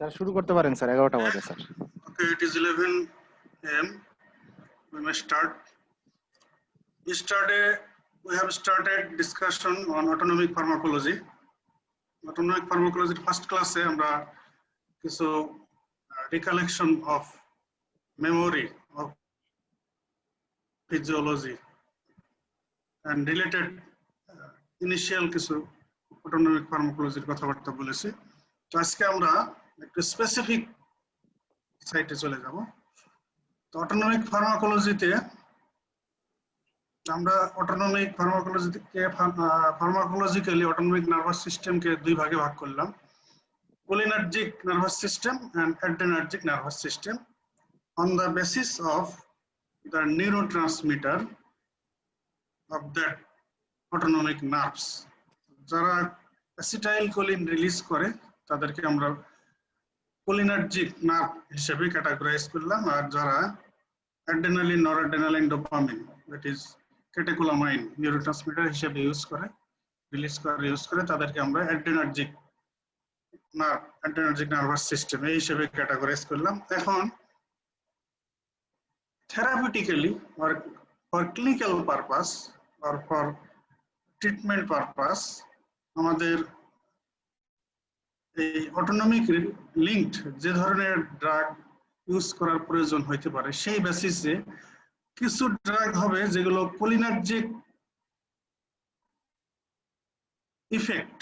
Sir শুরু করতে পারেন স্যার, 11টা বাজে sir. Okay, it is 11 a.m. We may start. Yesterday, we have started discussion on autonomic pharmacology. Autonomic pharmacology first class আমরা কিছু recollection of memory of physiology and related initial কিছু autonomic pharmacology কথাবার্তা বলেছি। তো আজকে আমরা একটু স্পেসিফিক সাইটে চলে যাব। তো অটোনমিক ফার্মাকোলজিতে আমরা অটোনমিক ফার্মাকোলজিক্যালি অটোনমিক নার্ভাস সিস্টেমকে দুই ভাগে ভাগ করলাম, cholinergic nervous system and adrenergic nervous system on the basis of the neurotransmitter of that autonomic nerves. যারা অ্যাসিটাইলকোলিন রিলিজ করে তাদেরকে আমরা কোলিনার্জিক নার্ভ হিসেবে ক্যাটাগরাইজ করলাম, আর যারা adrenaline, noradrenaline, dopamine that is catecholamine neurotransmitter হিসেবে ইউজ করে তাদেরকে আমরা অ্যাড্রেনার্জিক নার্ভাস সিস্টেম এই হিসেবে ক্যাটাগরাইজ করলাম। এখন থেরাপিউটিক্যালি or for clinical purpose or for treatment purpose আমাদের এই অটোনমিক লিঙ্কড যে ধরনের ড্রাগ ইউজ করার প্রয়োজন হইতে পারে সেই বেসিসে কিছু ড্রাগ হবে যেগুলো cholinergic effect,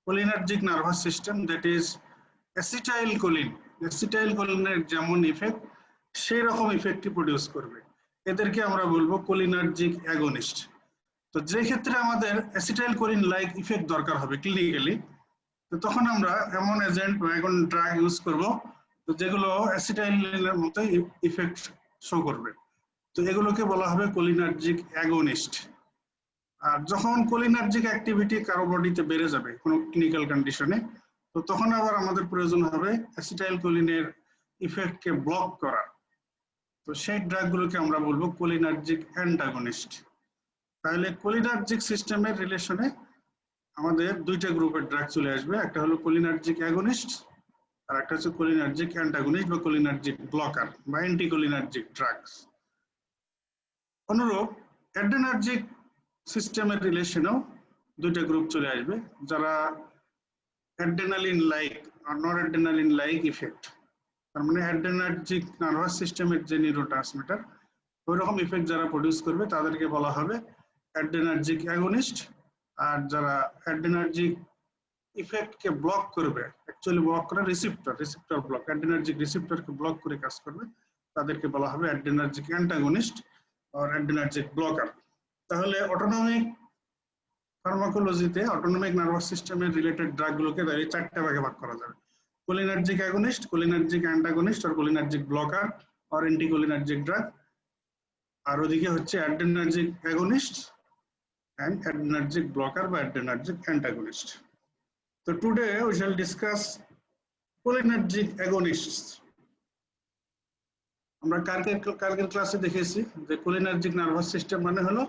cholinergic nervous system that is অ্যাসিটাইলকোলিনের যেমন ইফেক্ট সেই রকম ইফেক্টই প্রডিউস করবে, এদেরকে আমরা বলবো কোলিনার্জিক অ্যাগনিস্ট। তো যে ক্ষেত্রে আমাদের অ্যাসিটাইলকোলিন লাইক ইফেক্ট দরকার হবে ক্লিনিক্যালি, তো তখন আমরা এমন এজেন্ট বা এমন ড্রাগ ইউজ করব তো যেগুলো অ্যাসিটাইলিনের মতো ইফেক্ট শো করবে, তো এগুলোকে বলা হবে কোলিনার্জিক অ্যাগনিস্ট। আর যখন কোলিনার্জিক অ্যাক্টিভিটি কারো বডিতে বেড়ে যাবে কোনো ক্লিনিক্যাল কন্ডিশনে, তো তখন আবার আমাদের প্রয়োজন হবে অ্যাসিটাইলকোলিনের ইফেক্টকে ব্লক করা, তো সেই ড্রাগগুলোকে আমরা বলবো কোলিনার্জিক অ্যান্টাগনিস্ট। তাহলে কোলিনার্জিক সিস্টেমের রিলেশনে আমাদের দুইটা গ্রুপের ড্রাগ চলে আসবে, একটা হলো কোলিনার্জিক অ্যাগনিস্ট আর একটা হচ্ছে কোলিনার্জিক অ্যান্টাগনিস্ট বা কোলিনার্জিক ব্লকার বা অ্যান্টিকোলিনার্জিক ড্রাগস। অনুরূপ অ্যাড্রেনার্জিক সিস্টেমের রিলেশনেও দুইটা গ্রুপ চলে আসবে, যারা অ্যাড্রেনালিন লাইক আর নরঅ্যাড্রেনালিন লাইক ইফেক্ট, তার মানে অ্যাড্রেনার্জিক নার্ভাস সিস্টেমের যে নিউরোট্রান্সমিটার ওই রকম ইফেক্ট যারা প্রডিউস করবে তাদেরকে বলা হবে অ্যাড্রেনার্জিক অ্যাগনিস্ট। আর যারা অ্যাড্রেনার্জিক ইফেক্টকে ব্লক করবে, অ্যাকচুয়ালি ব্লক করা রিসিপ্টর ব্লক, অ্যাড্রেনার্জিক রিসিপ্টরকে ব্লক করে কাজ করবে, তাদেরকে বলা হবে অ্যাড্রেনার্জিক অ্যান্টাগনিস্ট আর অ্যাড্রেনার্জিক ব্লকার। তাহলে অটোনমিক ফার্মাকোলজিতে অটোনমিক নার্ভাস সিস্টেমের রিলেটেড ড্রাগগুলোকে চারটা ভাগে ভাগ করা যাবে, কোলিনার্জিক অ্যাগনিস্ট, কোলিনার্জিক অ্যান্টাগনিস্ট আর কোলিনার্জিক ব্লকার আর অ্যান্টিকোলিনার্জিক ড্রাগ। আর ওদিকে হচ্ছে adrenergic against and adrenergic blocker by adrenergic antagonist. So today we shall discuss cholinergic agonists. আমরা কালকের ক্লাসে দেখেছি যে কোলিনার্জিক নার্ভাস সিস্টেম মানে হলো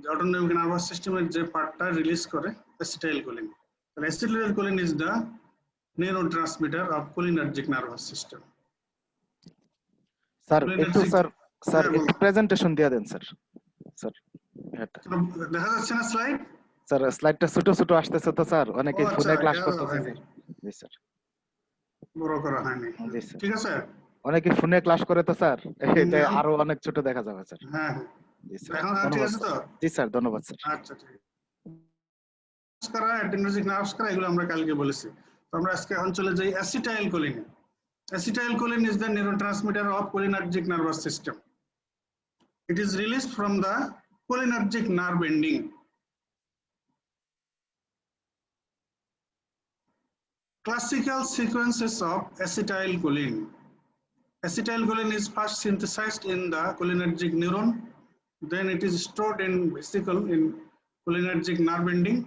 যে অটোনমিক নার্ভাস সিস্টেমের যে পার্টটা রিলিজ করে অ্যাসিটাইলকোলিন। তাহলে acetylcholine is the neurotransmitter of cholinergic nervous system. Sir একটু স্যার একটু প্রেজেন্টেশন দিয়ে দেন স্যার। স্যার দেখা যাচ্ছে না স্লাইড? স্যার স্লাইডটা ছোট ছোট আসতেছে তো স্যার, অনেকে ফোনে ক্লাস করতেছে স্যার। জি স্যার, বড় করা হয়নি। ঠিক আছে, অনেকে ফোনে ক্লাস করে তো স্যার, এটা আরো অনেক ছোট দেখা যাবে স্যার। হ্যাঁ জি স্যার, এখন ঠিক আছে তো? জি স্যার, ধন্যবাদ স্যার। আচ্ছা ঠিক আছে। অ্যাড্রেনার্জিক নার্ভস করা এগুলো আমরা কালকে বলেছি। তো আমরা আজকে এখন চলে যাই acetylcholine. Acetylcholine is the neurotransmitter of cholinergic nervous system. It is released from the cholinergic nerve ending. Classical sequences of acetylcholine. Acetylcholine is first synthesized in the cholinergic neuron, then it is stored in vesicle in cholinergic nerve ending.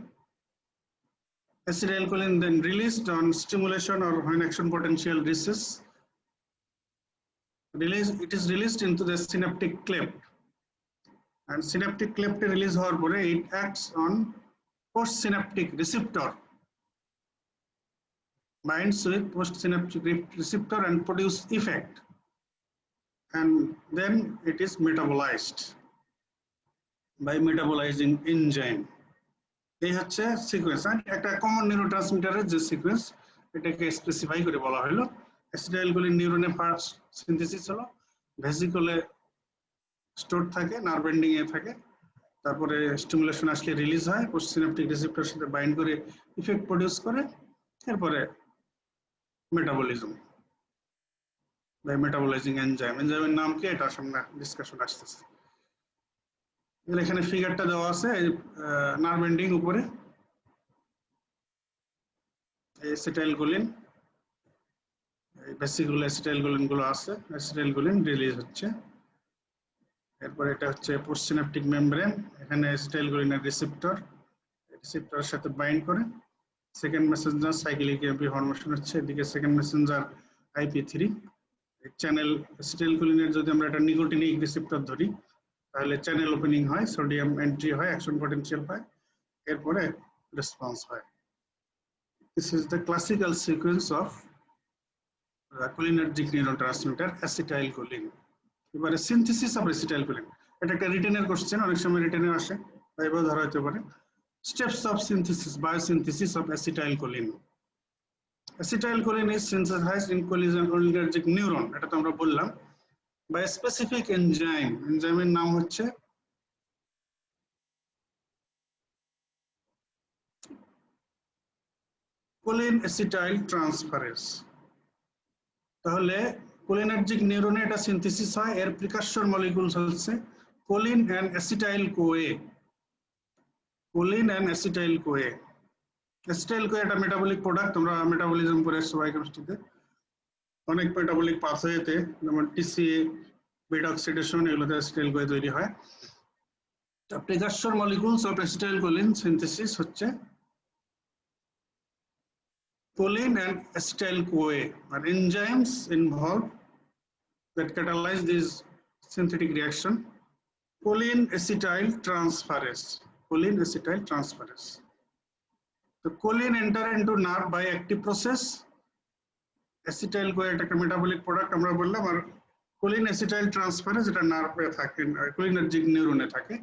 Acetylcholine then released on stimulation or when action potential reaches. It is released into the synaptic cleft, and synaptic cleft release হওয়ার পরে it acts on postsynaptic receptor binds with postsynaptic receptor and produce effect, and then it is metabolized by metabolizing enzyme. এই হচ্ছে sequence. একটা common নিউরোট্রান্সমিটারের যে sequence এটাকে specify করে বলা হলো। অ্যাসিটাইলকোলিন নিউরনে ফার্স্ট সিনথেসিস হলো, ভেসিকলে স্টোর থাকে, নার্ভ এন্ডিং এ থাকে, তারপরে স্টিমুলেশন আসলে রিলিজ হয়, পোস্টসিনাপটিক রিসেপ্টরের সাথে বাইন্ড করে ইফেক্ট প্রডিউস করে, এরপরে মেটাবলিজম বাই মেটাবলাইজিং এনজাইম। এনজাইমের নাম কি এটা সামনে ডিসকাশন আসতেছে। এখানে ফিগারটা দেওয়া আছে, নার্ভ এন্ডিং উপরে অ্যাসিটাইলকোলিন, বেসিকগুলো অ্যাসিটাইলকোলিন গুলো আছে, অ্যাসিটাইলকোলিন রিলিজ হচ্ছে। এরপর এটা হচ্ছে পোস্টসিনাপটিক মেমব্রেন, এখানে অ্যাসিটাইলকোলিনের রিসেপ্টরের সাথে বাইন্ড করে, second Messenger cyclic MP formation হচ্ছে, এদিকে সেকেন্ড মেসেঞ্জার IP3 চ্যানেল। অ্যাসিটাইলকোলিনের যদি আমরা একটা নিকোটিনিক রিসেপ্টর ধরি তাহলে চ্যানেল ওপেনিং হয়, সোডিয়াম এন্ট্রি হয়, অ্যাকশন পটেনশিয়াল হয়, এরপরে রেসপন্স হয়। This is the classical sequence of cholinergic neurotransmitter acetylcholine. এবারে সিনথেসিস অফ অ্যাসিটাইলকোলিন, এটা একটা রিটেনের কোশ্চেন, অনেক সময় রিটেনে আসে, তাইও ধরা হতে পারে। Steps of synthesis, biosynthesis of acetylcholine. Acetylcholine is synthesized in cholinergic neuron, এটা তো আমরা বললাম, by a specific enzyme. এনজাইমের নাম হচ্ছে কোলিন অ্যাসিটাইল ট্রান্সফারেজ। তাহলে কোলিনার্জিক নিউরনে এটা সিনথেসিস হয়, এর প্রিকারসর মলিকিউলস হচ্ছে choline and acetyl CoA. Choline and acetyl CoA, acetyl CoA একটা মেটাবলিক প্রোডাক্ট, আমরা মেটাবলিজম করে বায়োকেমিস্ট্রিতে অনেক মেটাবলিক পাথওয়েতে, যেমন টিসিএ, বেটা অক্সিডেশন, এগুলোতে অ্যাসিটাইল কোএ তৈরি হয়। তো প্রিকারসর মলিকিউলস অফ অ্যাসিটাইলকোলিন সিনথেসিস হচ্ছে choline and acetyl-CoA are enzymes involved that catalyze this synthetic reaction. Choline acetyl transferase. Choline acetyl transferase. The choline enter into nerve by active process. Acetyl-CoA একটা metabolic product আমরা বললাম, আর choline acetyl transferase এটা নার্ভে থাকে, cholinergic নিউরনে থাকে।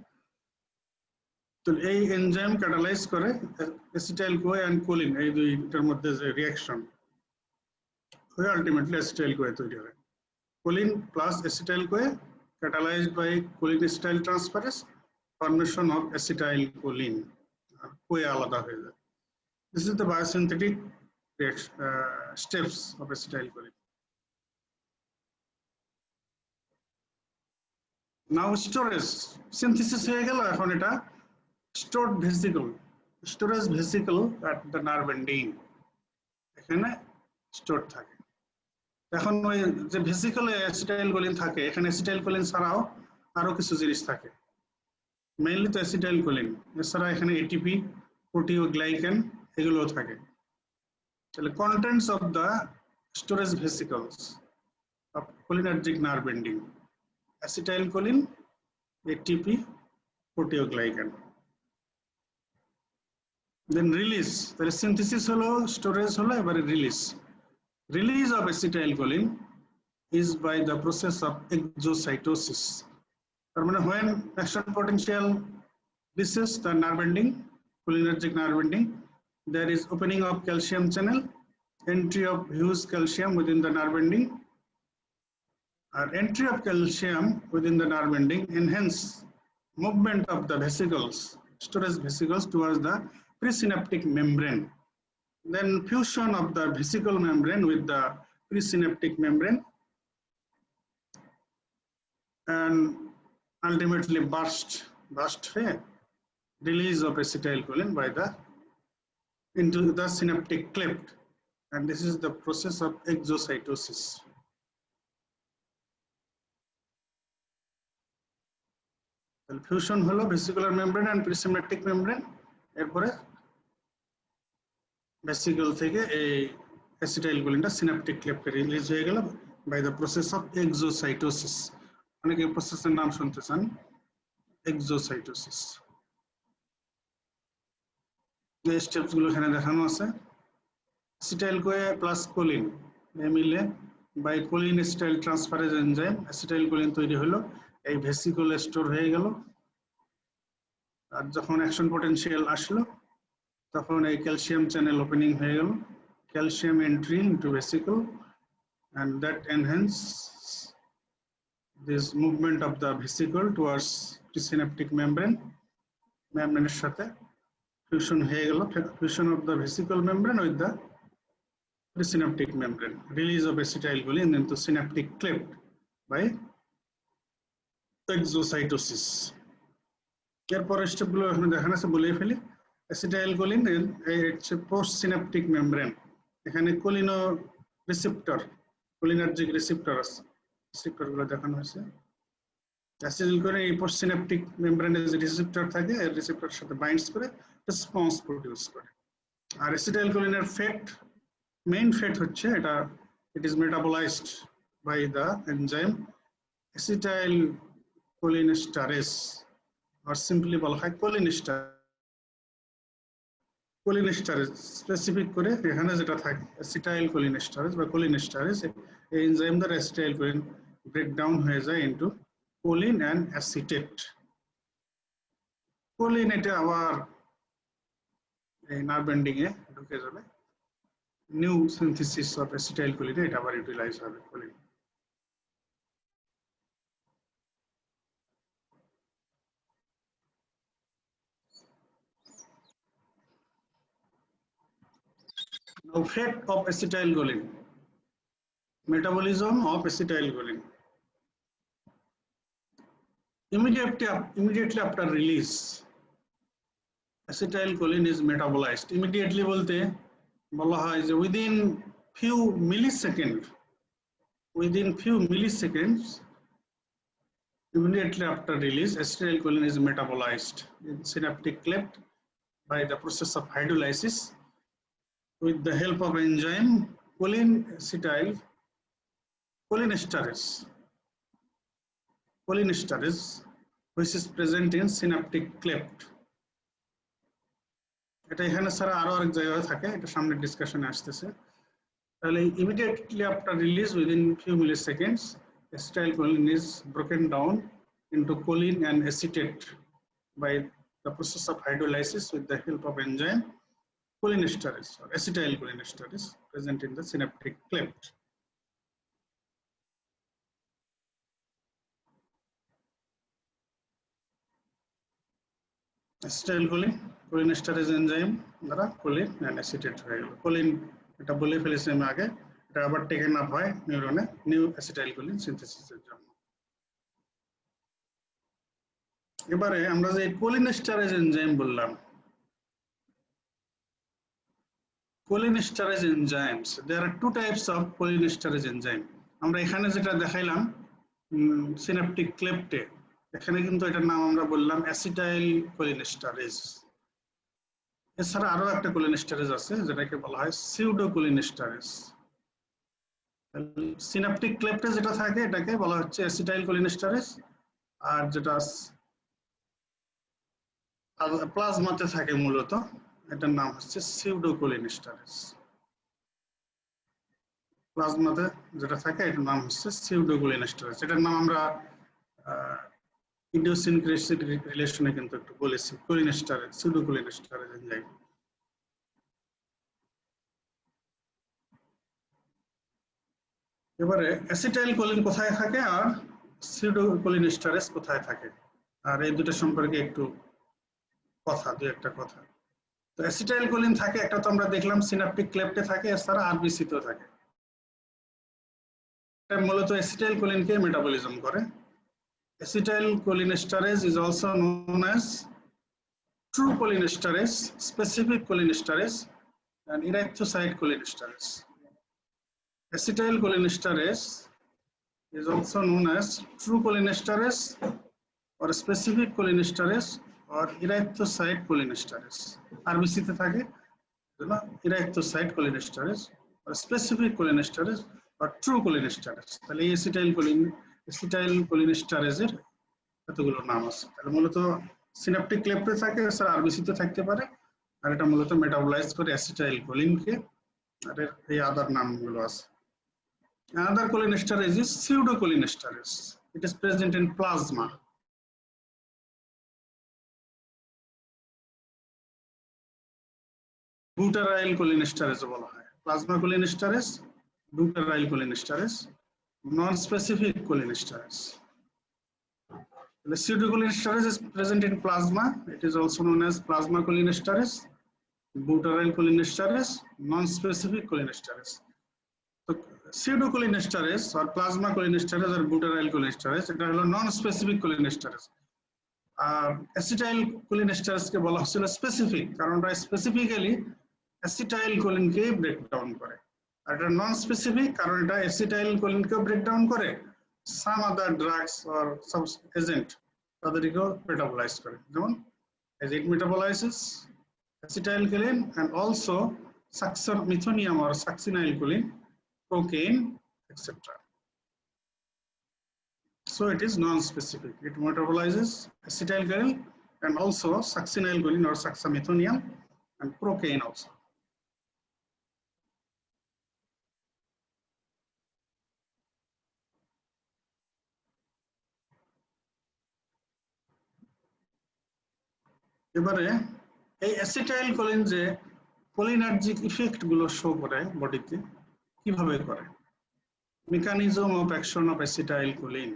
তো এই enzyme catalyse করে অ্যাসিটাইল-CoA and choline, এই দুইটার মধ্যে যে রিঅ্যাকশন হয়ে আলটিমেটলি অ্যাসিটাইল-CoA তৈরি হয়। Choline plus অ্যাসিটাইল-CoA catalyzed by choline acetyl transferase, formation of acetylcholine, CoA আলাদা হয়ে যায়। This is the biosynthetic reaction, steps of acetylcholine. Now storage, synthesis হয়ে গেল, এখন এটা stored vesicle, storage vesicle at the nerve ending, এখানে stored থাকে। এখন ওই যে ভেসিকলে অ্যাসিটাইলকোলিন থাকে, এখানে অ্যাসিটাইলকোলিন ছাড়াও আরো কিছু জিনিস থাকে, মেইনলি তো অ্যাসিটাইলকোলিন, এছাড়া এখানে এটিপি, প্রোটিওগ্লাইকান এগুলোও থাকে। তাহলে contents of the storage vesicles of cholinergic nerve ending, acetylcholine, ATP, proteoglycan. Then release, তাহলে সিনথেসিস হলো, স্টোরেজ হলো, এবারে release. Release of acetylcholine is by the process of exocytosis. When action potential reaches the nerve ending, cholinergic nerve ending, there is opening of calcium channel, entry of huge calcium within the nerve ending, entry of calcium within the nerve ending enhance movement of the vesicles, storage vesicles towards the presynaptic membrane. Then fusion of the vesicle membrane with the presynaptic membrane, and ultimately burst release of acetylcholine by the into the synaptic cleft, and this is the process of exocytosis. The fusion holo vesicular membrane and presynaptic membrane, এরপরে vesicle থেকে এই অ্যাসিটাইলকোলিনটা synaptic ক্লেফটে release হয়ে গেল by the process of exocytosis. অনেকে প্রসেসের নাম শুনতে চান, এক্সোসাইটোসিস। এই স্টেপস গুলো এখানে দেখানো আছে। অ্যাসিটাইল-CoA প্লাস কোলিন মিলে by choline acetyl transferase enzyme acetylcholine তৈরি হলো, এই ভেসিকলে স্টোর হয়ে গেল। আর যখন অ্যাকশন পটেনশিয়াল আসলো তখন এই ক্যালসিয়াম চ্যানেল ওপেনিং হয়ে গেল, calcium entry into vesicle, and that enhance this movement of the vesicle towards presynaptic membrane এর সাথে fusion হয়ে গেল, fusion of the vesicle membrane with the presynaptic membrane, release of acetylcholine into synaptic cleft by exocytosis। এরপর স্টেপগুলো এখানে দেখানো আছে, বলেই ফেলি। অ্যাসিটাইলকোলিন এই হচ্ছে পোস্ট সিনাপটিক মেমব্রেন, এখানে কোলিনো রিসেপ্টর, কোলিনার্জিক রিসেপ্টর আছে, রিসেপ্টরগুলো দেখানো হয়েছে। অ্যাসিটাইলকোলিন এই পোস্ট সিনাপটিক মেমব্রেনে যে রিসেপ্টর থাকে এর রিসেপ্টরের সাথে বাইন্ডস করে রেসপন্স প্রডিউস করে। আর অ্যাসিটাইলকোলিনের ফ্যাট, মেইন ফ্যাট হচ্ছে এটা, it is metabolised by the enzyme অ্যাসিটাইলকোলিনেস্টারেজ, R simply বলা হয় কোলিনেস্টারেজ। স্পেসিফিক করে এখানে যেটা থাকে অ্যাসিটাইলকোলিনেস্টারেজ বা কোলিনেস্টারেজ, এই এনজাইম দ্বারা অ্যাসিটাইলকোলিন ব্রেকডাউন হয়ে যায় into choline and acetate. Choline এটা আবার এই নার্ভ এন্ডিং এ ঢুকে যাবে, নিউ সিনথেসিস অফ অ্যাসিটাইলকোলিন এটা আবার ইউটিলাইজ হবে choline. Now, fate of acetylcholine, metabolism of acetylcholine. Immediately after release, acetylcholine is metabolized. Immediately bolte bola hoy je within few milliseconds, immediately after release, acetylcholine is metabolized in synaptic cleft by the process of hydrolysis with the help of enzyme cholinesterase, which is present in synaptic cleft. এটা এখানে ছাড়া আরো আরেক জায়গায় থাকে, এটা সামনে ডিসকাশনে আসতেছে। তাহলে immediately after release, within few milliseconds, acetylcholine is broken down into choline and acetate by the process of hydrolysis with the help of enzyme cholinesterase or acetylcholinesterase present in the synaptic cleft. Acetylcholine cholinesterase enzyme দ্বারা choline and acetate হয়ে গেল। choline এটা বলে ফেলেছি আমি আগে, এটা আবার টেকেন আপ হয় নিউরনে নিউ অ্যাসিটাইলকোলিন সিনথেসিসের জন্য। এবারে আমরা যে কোলিনেস্টারেজ এনজাইম বললাম, cholinesterase enzymes, there are two types of cholinesterase enzyme. আমরা এখানে যেটা দেখাইলাম সিনাপটিক ক্লেপ্টে, এখানে কিন্তু এটার নাম আমরা বললাম অ্যাসিটাইলকোলিনেস্টারেজ। এছাড়া আরো একটা কোলিনেস্টারেজ আছে যেটাকে বলা হয় সিউডোকোলিনেস্টারেজ। সিনাপটিক ক্লেপ্টে যেটা থাকে এটাকে বলা হচ্ছে অ্যাসিটাইলকোলিনেস্টারেজ, আর যেটা প্লাজমাতে থাকে মূলত এটার নাম হচ্ছে সিউডোকোলিনেস্টারেজ। প্লাজমাতে যেটা থাকে এটার নাম হচ্ছে সিউডোকোলিনেস্টারেজ। এটার নাম আমরা ইডিওসিনক্রেটিক রিলেশনে কিন্তু একটু বলেছি, কোলিনেস্টারেজ, সিউডোকোলিনেস্টারেজ এনজাইম। এবারে অ্যাসিটাইলকোলিন কোথায় থাকে আর সিউডোকোলিনেস্টারেজ কোথায় থাকে, আর এই দুটো সম্পর্কে একটু দুই একটা কথা। তো অ্যাসিটাইলকোলিন থাকে, একটা তো আমরা দেখলাম সিনাপটিক ক্লেপ্টে থাকে, এছাড়া আরবিসি তেও থাকে। এটা মূলত অ্যাসিটাইলকোলিনকে মেটাবলিজম করে। Acetylcholinesterase is also known as true cholinesterase, specific cholinesterase, and erythrocyte cholinesterase. Acetylcholinesterase is also known as true cholinesterase or specific cholinesterase or erythrocyte cholinesterase. RBC তে থাকে erythrocyte cholinesterase or specific cholinesterase or true cholinesterase. তাহলে এই অ্যাসিটাইলকোলিনেস্টারেজের এতগুলো নাম আছে। তাহলে মূলত synaptic ক্লেপ্টে থাকে, এছাড়া আরবিসি তে থাকতে পারে, আর এটা মূলত মেটাবলাইজ করে অ্যাসিটাইলকোলিনকে আর এই আদার নামগুলো আছে। Another cholinesterase is pseudocholinesterase. It is present in plasma. Butyryl cholinesterase বলা হয়। Plasma cholinesterase, butyryl cholinesterase, non-specific cholinesterase. The pseudocholinesterase is present in plasma. It is also known as plasma cholinesterase, butyryl cholinesterase, non-specific cholinesterase. So pseudocholinesterase or plasma cholinesterase or butyryl cholinesterase, এটা হলো non-specific cholinesterase. আর acetyl কোলিনেস্টারেজকে বলা হচ্ছিল specific, কারণ এটা specifically acetyl কোলিনকে breakdown করে। আর এটা non specific কারণ এটা অ্যাসিটাইল কোলিনকে ব্রেকডাউন করে, সাম আদার ড্রাগস অর সাব এজেন্ট তাদেরকেও মেটাবলাইজ করে, যেমন as it metabolizes acetylcholine and also succinylcholine or succinylcholine, cocaine, etc. So it is non-specific. It metabolizes acetylcholine and also succinylcholine or succinylmethonium and procaine also. এবারে এই acetylcholine যে cholinergic effect গুলো show করে বডিতে, কিভাবে করে? Mechanism of action of acetylcholine.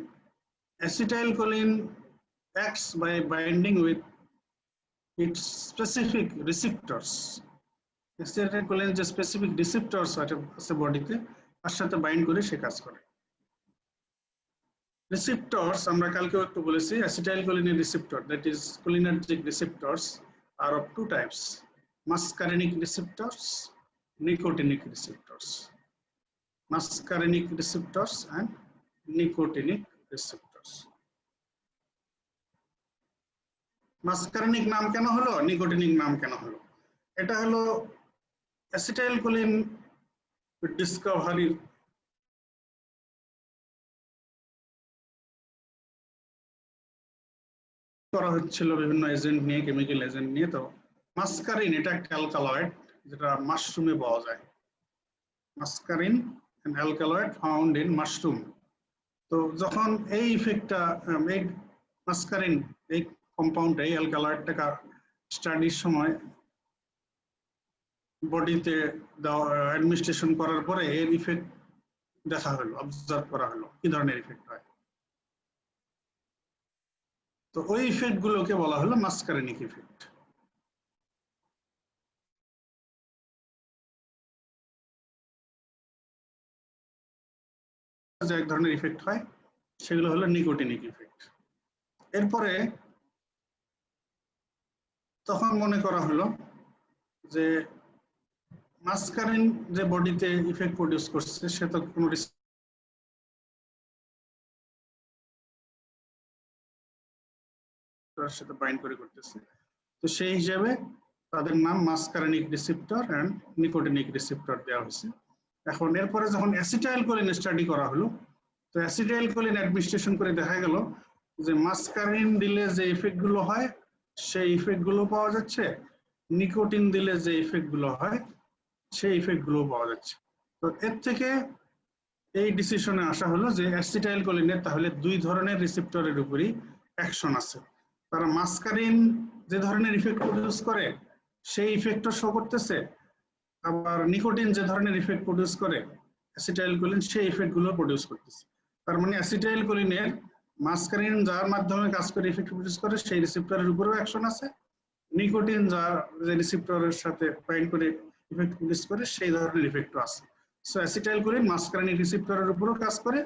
Acetylcholine acts by binding with its specific receptors. Acetylcholine যে specific receptors আছে বডিতে, তার সাথে বাইন্ড করে সে কাজ করে। Receptors আমরা কালকেও একটু বলেছি, acetylcholine receptor, that is cholinergic receptors are of two types: muscarinic receptors, nicotinic receptors. Muscarinic receptors and nicotinic receptors. Muscarinic নাম কেন হলো, নিকোটিনিক নাম কেন হলো? এটা হলো অ্যাসিটাইলকোলিন ডিসকভারি করা হচ্ছিল বিভিন্ন এজেন্ট নিয়ে, কেমিক্যাল এজেন্ট নিয়ে। তো মাস্কারিন এটা একটা অ্যালকালয়েড যেটা মাশরুমে পাওয়া যায়। মাস্কারিন an alkaloid found in mushroom. তো যখন এই ইফেক্টটা এই মাস্কারিন এই কম্পাউন্ড এই অ্যালকালয়েডটাকে স্টাডির সময় বডিতে অ্যাডমিনিস্ট্রেশন করার পরে এর ইফেক্ট দেখা হলো, অবজার্ভ করা হলো কি ধরনের ইফেক্ট হয়। তো ওই ইফেক্ট গুলোকে বলা হলো মাস্কারিনিক ইফেক্ট। যে এক ধরনের ইফেক্ট হয় সেগুলো হলো নিকোটিনিক ইফেক্ট। এরপরে তখন মনে করা হলো যে মাস্কারিন যে বডিতে ইফেক্ট প্রডিউস করছে সে তো কোনো রিসেপ্টরের সাথে বাইন্ড করে করতেছে, তো সেই হিসাবে তাদের নাম muscarinic receptor and nicotinic receptor দেওয়া হয়েছে। এখন এরপরে যখন অ্যাসিটাইলকোলিন স্টাডি করা হলো, তো অ্যাসিটাইলকোলিন অ্যাডমিনিস্ট্রেশন করে দেখা গেল যে মাস্কারিন দিলে যে ইফেক্ট গুলো হয় সেই ইফেক্ট গুলো পাওয়া যাচ্ছে, নিকোটিন দিলে যে ইফেক্ট গুলো হয় সেই ইফেক্ট গুলো পাওয়া যাচ্ছে। তো এর থেকে এই ডিসিশনে আসা হলো যে অ্যাসিটাইলকোলিনের তাহলে দুই ধরনের রিসেপ্টরের উপরই অ্যাকশন আছে। তারা মাস্কারিন যে ধরনের ইফেক্ট প্রডিউস করে সেই ইফেক্টও শো করতেছে, আবার নিকোটিন যে ধরনের ইফেক্ট প্রডিউস করে অ্যাসিটাইলকোলিন সেই ইফেক্ট গুলো প্রডিউস করতেছে। তার মানে অ্যাসিটাইলকোলিনের মাস্কারিন যার মাধ্যমে কাজ করে ইফেক্ট প্রডিউস করে সেই রিসেপ্টরের উপরেও অ্যাকশন আছে, নিকোটিন যার যে রিসেপ্টরের সাথে বাইন্ড করে ইফেক্ট প্রডিউস করে সেই ধরনের ইফেক্টও আছে। সো অ্যাসিটাইলকোলিন মাস্কারিনিক রিসেপ্টরের উপরেও কাজ করে,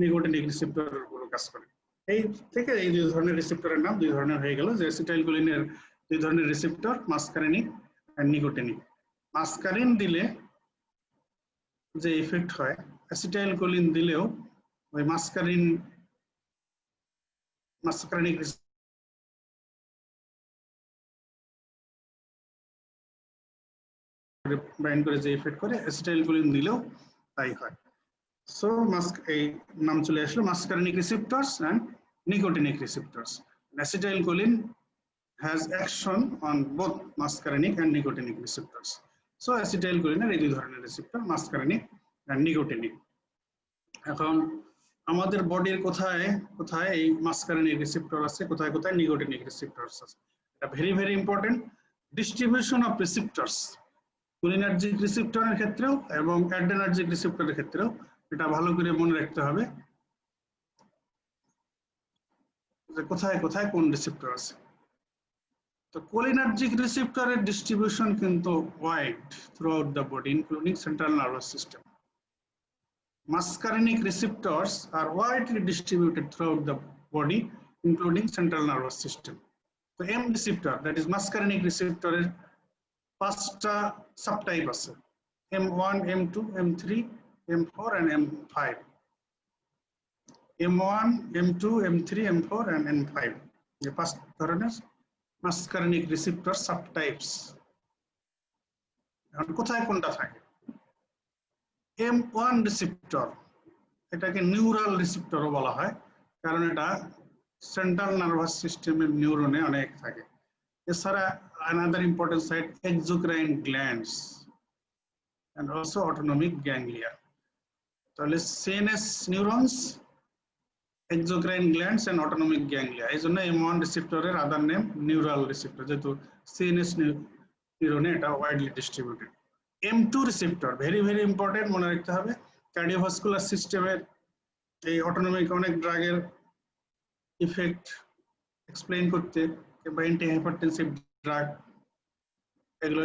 নিকোটিনিক রিসেপ্টরের উপরেও কাজ করে। এই থেকে এই দুই ধরনের রিসেপ্টরের নাম দুই ধরনের হয়ে গেল, যে অ্যাসিটাইলকোলিনের দুই ধরনের রিসেপ্টর, মাস্কারিনিক আর নিকোটিনিক। মাস্কারিন দিলে যে ইফেক্ট হয়, অ্যাসিটাইলকোলিন দিলেও ওই মাস্কারিনিক বাইন্ড করে যে ইফেক্ট করে অ্যাসিটাইলকোলিন দিলেও তাই হয়। সো এই নাম চলে আসলো muscarinic রিসেপ্টরস and nicotinic রিসেপ্টরস। Acetylcholine has action on both muscarinic and nicotinic receptors. So অ্যাসিটাইলকোলিনের এই দুই ধরনের রিসেপ্টর, মাসকারেনিক আর নিকোটিনিক। এখন আমাদের বডির কোথায় কোথায় এই মাসকারেনিক রিসেপ্টর আছে, কোথায় কোথায় নিকোটিনিক রিসেপ্টরস আছে, এটা very very important. Distribution of রিসেপ্টরস cholinergic রিসেপ্টরের ক্ষেত্রেও এবং অ্যাড্রেনার্জিক রিসেপ্টরের ক্ষেত্রেও এটা ভালো করে মনে রাখতে হবে যে কোথায় কোথায় কোন রিসেপ্টর আছে। তো কোলিনার্জিক রিসেপ্টরের ডিস্ট্রিবিউশন কিন্তু wide through out the body including central nervous system. Muscarinic receptors are widely distributed throughout the body, including central nervous system. So M receptor, that is muscarinic receptor, is পাঁচটা subtype আছে, M1, M2, M3, M4 and M5. M1, M2, M3, M4 and M5. এই পাঁচ ধরনের muscarinic receptor subtypes. এখন কোথায় কোনটা থাকে? M1 receptor, এটাকে নিউরাল রিসেপ্টরও বলা হয়, কারণ এটা সেন্ট্রাল নার্ভাস সিস্টেমের নিউরনে অনেক থাকে। এছাড়া another important site exocrine glands and also autonomic ganglia. তাহলে CNS neurons, exocrine glands and autonomic ganglia, এই জন্য M1 রিসেপ্টরের আদার নেম নিউরাল রিসেপ্টর, যেহেতু CNS নিউরনে এটা widely distributed. M2 receptor very very important, মনে রাখতে হবে। কার্ডিওভাস্কুলার সিস্টেমের এই অটোনমিক অনেক ড্রাগের ইফেক্ট এক্সপ্লেইন করতে বা অ্যান্টি হাইপারটেনসিভ ড্রাগ এগুলো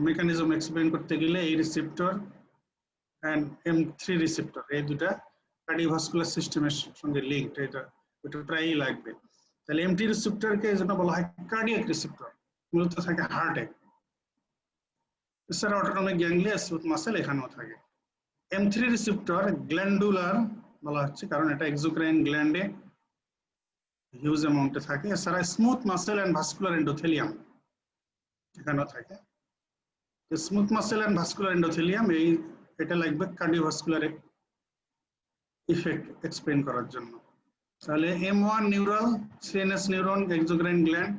মেকানিজম এক্সপ্লেইন করতে গেলে এই রিসেপ্টর অ্যান্ড M3 রিসেপ্টর এই দুটা কার্ডিওভাস্কুলার সিস্টেমের সঙ্গে লিঙ্কড, এটা প্রায়ই লাগবে। তাহলে M3 রিসেপ্টরকে এই জন্য বলা হয় কার্ডিয়াক রিসেপ্টর, মূলত থাকে হার্টে। এছাড়া অটোনমিক গ্যাংলিয়া, স্মুথ মাসেল এখানেও থাকে। M3 রিসেপ্টর গ্ল্যান্ডুলার বলা হচ্ছে কারণ এটা এক্সোক্রাইন গ্ল্যান্ডে হিউজ অ্যামাউন্টে থাকে। এছাড়া smooth muscle and vascular endothelium এখানেও থাকে। Smooth muscle and vascular endothelium এটা লাগবে কার্ডিওভাস্কুলার ইফেক্ট এক্সপ্লেইন করার জন্য। তাহলে M1 neural, CNS neuron, exocrine gland,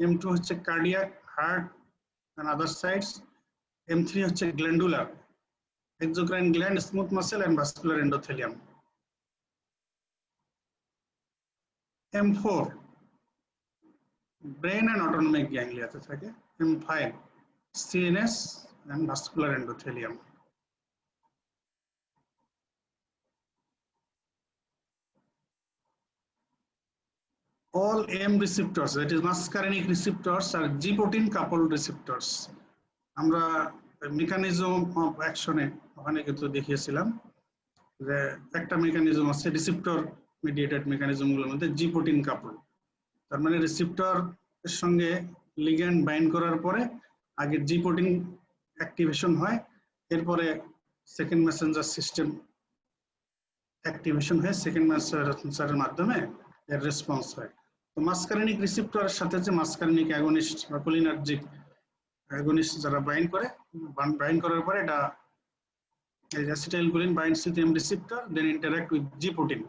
M2 হচ্ছে cardiac, heart and other sites, M3 হচ্ছে glandular, exocrine gland, smooth muscle and vascular endothelium. M4 brain and autonomic ganglia তে থাকে। M5 CNS and vascular endothelium. All M receptors, that is muscarinic receptors, are G-protein coupled receptors. আমরা mechanism of অ্যাকশনে ওখানে কিন্তু দেখিয়েছিলাম যে একটা mechanism আছে রিসেপ্টর মিডিয়েটেড মেকানিজমগুলোর মধ্যে জি প্রোটিন কাপল। তার মানে রিসেপ্টর এর সঙ্গে লিগ্যান্ড বাইন্ড করার পরে আগে জি প্রোটিন অ্যাক্টিভেশন হয়, এরপরে সেকেন্ড মেসেঞ্জার সিস্টেম অ্যাক্টিভেশন হয়ে সেকেন্ড মেসেঞ্জারের মাধ্যমে এর রেসপন্স হয়। তো মাসকারিনিক রিসেপ্টরের সাথে যে মাসকারিনিক অ্যাগনিস্ট বা কোলিনার্জিক অ্যাগনিস্ট যারা বাইন্ড করার পরে এটা acetylcholine binds with M receptor, then interact with G protein,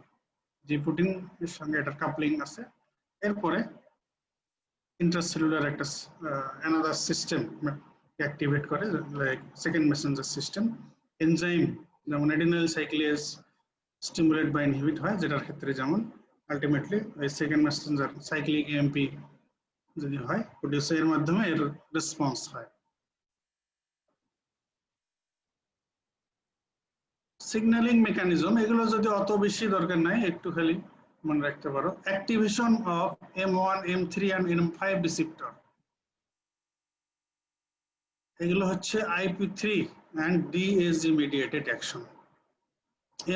G protein এর সঙ্গে এটা কাপলিং আছে। এরপরে ইন্ট্রাসেলুলার একটা অ্যানাদার সিস্টেম অ্যাক্টিভেট করে, like second messenger system. Enzyme যেমন অ্যাডিনাইল সাইক্লেজ স্টিমুলেট বা ইনহিবিট হয়, যেটার ক্ষেত্রে যেমন আলটিমেটলি এই সেকেন্ড মেসেঞ্জার সাইক্লিক এএমপি যদি হয় প্রোডিউসার এর মাধ্যমে এর রেসপন্স হয়। সিগন্যালিং মেকানিজম এগুলো যদি অত বেশি দরকার নাই, একটু খালি মনে রাখতে পারো। Activation of M1, M3 and M5 receptor, এগুলো হচ্ছে IP3 and DAG mediated action।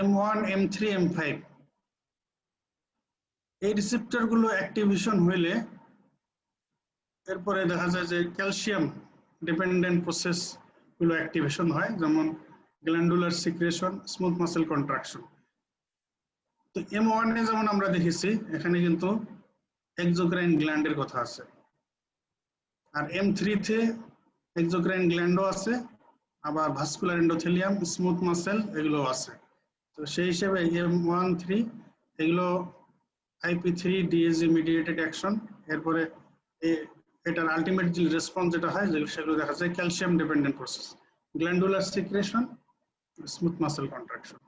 M1, M3, M5 এই রিসেপ্টর গুলো অ্যাক্টিভেশন হইলে এরপরে দেখা যায় যে ক্যালসিয়াম ডিপেন্ডেন্ট প্রসেস গুলো অ্যাক্টিভেশন হয়, যেমন glandular secretion, smooth muscle contraction. তো M1 এ যেমন আমরা দেখেছি এখানে কিন্তু এক্সোক্রাইন গ্ল্যান্ডের কথা আছে, আর M3 তে এক্সোক্রাইন গ্ল্যান্ডও আছে, আবার ভাস্কুলার এন্ডোথেলিয়াম, স্মুথ মাসেল এগুলো আছে। তো সেই হিসেবে M1, 3 এগুলো IP3 DAG মিডিয়েটেড অ্যাকশন, এরপরে এটার আলটিমেট যে রেসপন্স যেটা হয় সেগুলো দেখা যায় calcium dependent process, glandular secretion, smooth muscle contraction.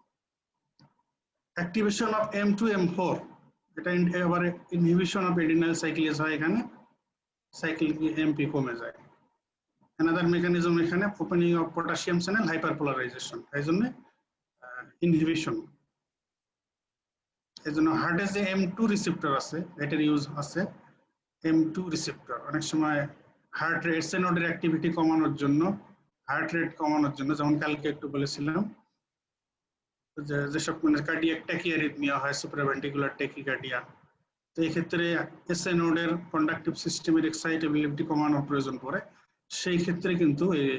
Activation of M2 M4, এটা এবারে ইনহিবিশন অফ এডিনাল সাইক্লিজ হয়, এখানে সাইক্লিক এমপি কমে যায়। অ্যানাদার মেকানিজম এখানে opening of potassium channel hyperpolarisation, এই জন্য ইনহিবিশন। এই জন্য হার্টে যে M2 রিসেপ্টর আছে এটার ইউজ আছে M2 রিসেপ্টর। অনেক সময় হার্ট রেট সেনোডের অ্যাক্টিভিটি কমানোর জন্য, হার্ট রেট কমানোর জন্য, যেমন কালকে একটু বলেছিলাম যেসব মানে কার্ডিয়াক ট্যাকিয়ারিথমিয়া হয়, সুপ্রাভেন্ট্রিকুলার ট্যাকিকার্ডিয়া, তো এই ক্ষেত্রে এসএ নোডের কন্ডাকটিভ সিস্টেমের এক্সাইটেবিলিটি কমানোর প্রয়োজন পড়ে। সেই ক্ষেত্রে কিন্তু এই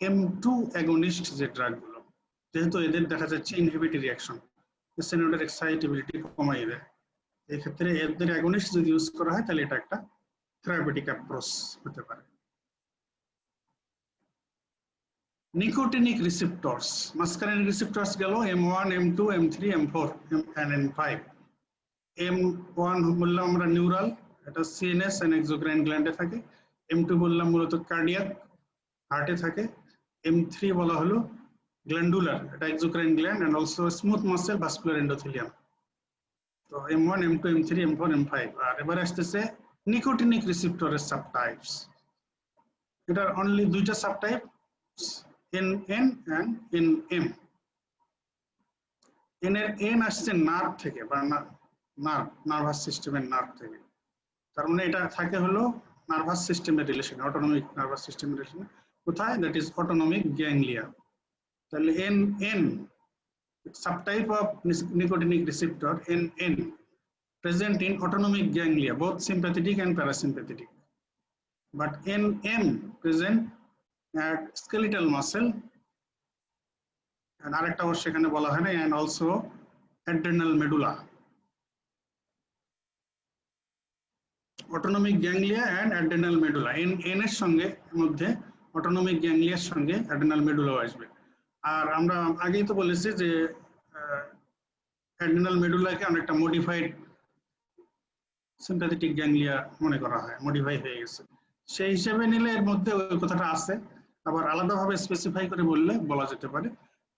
M2 অ্যাগনিস্ট যে ড্রাগগুলো, যেহেতু এদের দেখা যাচ্ছে ইনহিবিটরি রিঅ্যাকশন, এসএ নোডের এক্সাইটেবিলিটি কমাই দেয়, এই ক্ষেত্রে এদের অ্যাগনিস্ট যদি ইউজ করা হয় তাহলে এটা একটা থেরাপিউটিক অ্যাপ্রোচ হতে পারে। নিকোটিনিক রিসেপ্টরস, মাসকারিনিক রিসেপ্টরস গেল M1 M2 M3 M4 and M5। M1 বললাম আমরা নিউরাল, এটা সিএনএস এন্ড এক্সোক্রাইন গ্ল্যান্ডে থাকে। M2 বললাম মূলত কার্ডিয়াক, হার্টে থাকে। M3 বলা হলো গ্ল্যান্ডুলার, এটা exocrine gland and also smooth muscle vascular endothelium. তো M1 M2 M3 M4 M5। আর এবারে আসতেছে নিকোটিনিক রিসেপ্টরের সাবটাইপস। এটার অনলি দুইটা subtype, NN and NM। N এর N আসছে নার্ভ থেকে, বা নার্ভাস সিস্টেমের নার্ভ থেকে, তার মানে এটা থাকে হলো নার্ভাস সিস্টেমের রিলেশন, অটোনমিক নার্ভাস সিস্টেমের রিলেশন। কোথায়? That is autonomic ganglia. তাহলে NN subtype of nicotinic receptor NN present in autonomic ganglia, both sympathetic and parasympathetic, but NM present at skeletal muscle, and আরেকটা অবশ্য এখানে বলা হয় না, and also adrenal medulla। Autonomic ganglia and adrenal medulla, N এর সঙ্গে মধ্যে autonomic গ্যাংলিয়ার সঙ্গে অ্যাড্রেনাল মেডুলাও আসবে। আর আমরা আগেই তো বলেছি যে অ্যাড্রেনাল মেডুলাকে অনেকটা মডিফাইড সিম্প্যাথেটিক গ্যাংলিয়া মনে করা হয়, মডিফাই হয়ে গেছে, সেই হিসেবে নিলে এর মধ্যে ওই কথাটা আছে। আবার আলাদাভাবে স্পেসিফাই করে বললে বলা যেতে পারে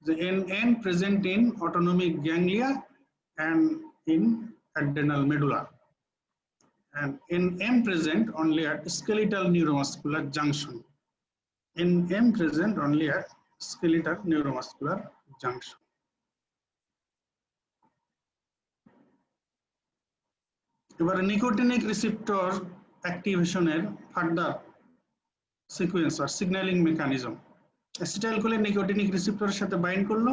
যে NN present in autonomic ganglia and in adrenal medulla, and NM present only at skeletal neuromuscular junction. NM present only at skeletal neuromuscular junction. এবার নিকোটিনিক রিসেপ্টর অ্যাক্টিভেশনের ফার্দার সিকোয়েন্স আর সিগন্যালিং মেকানিজম। অ্যাসিটাইলকোলিন নিকোটিনিক রিসেপ্টরের সাথে bind করলো,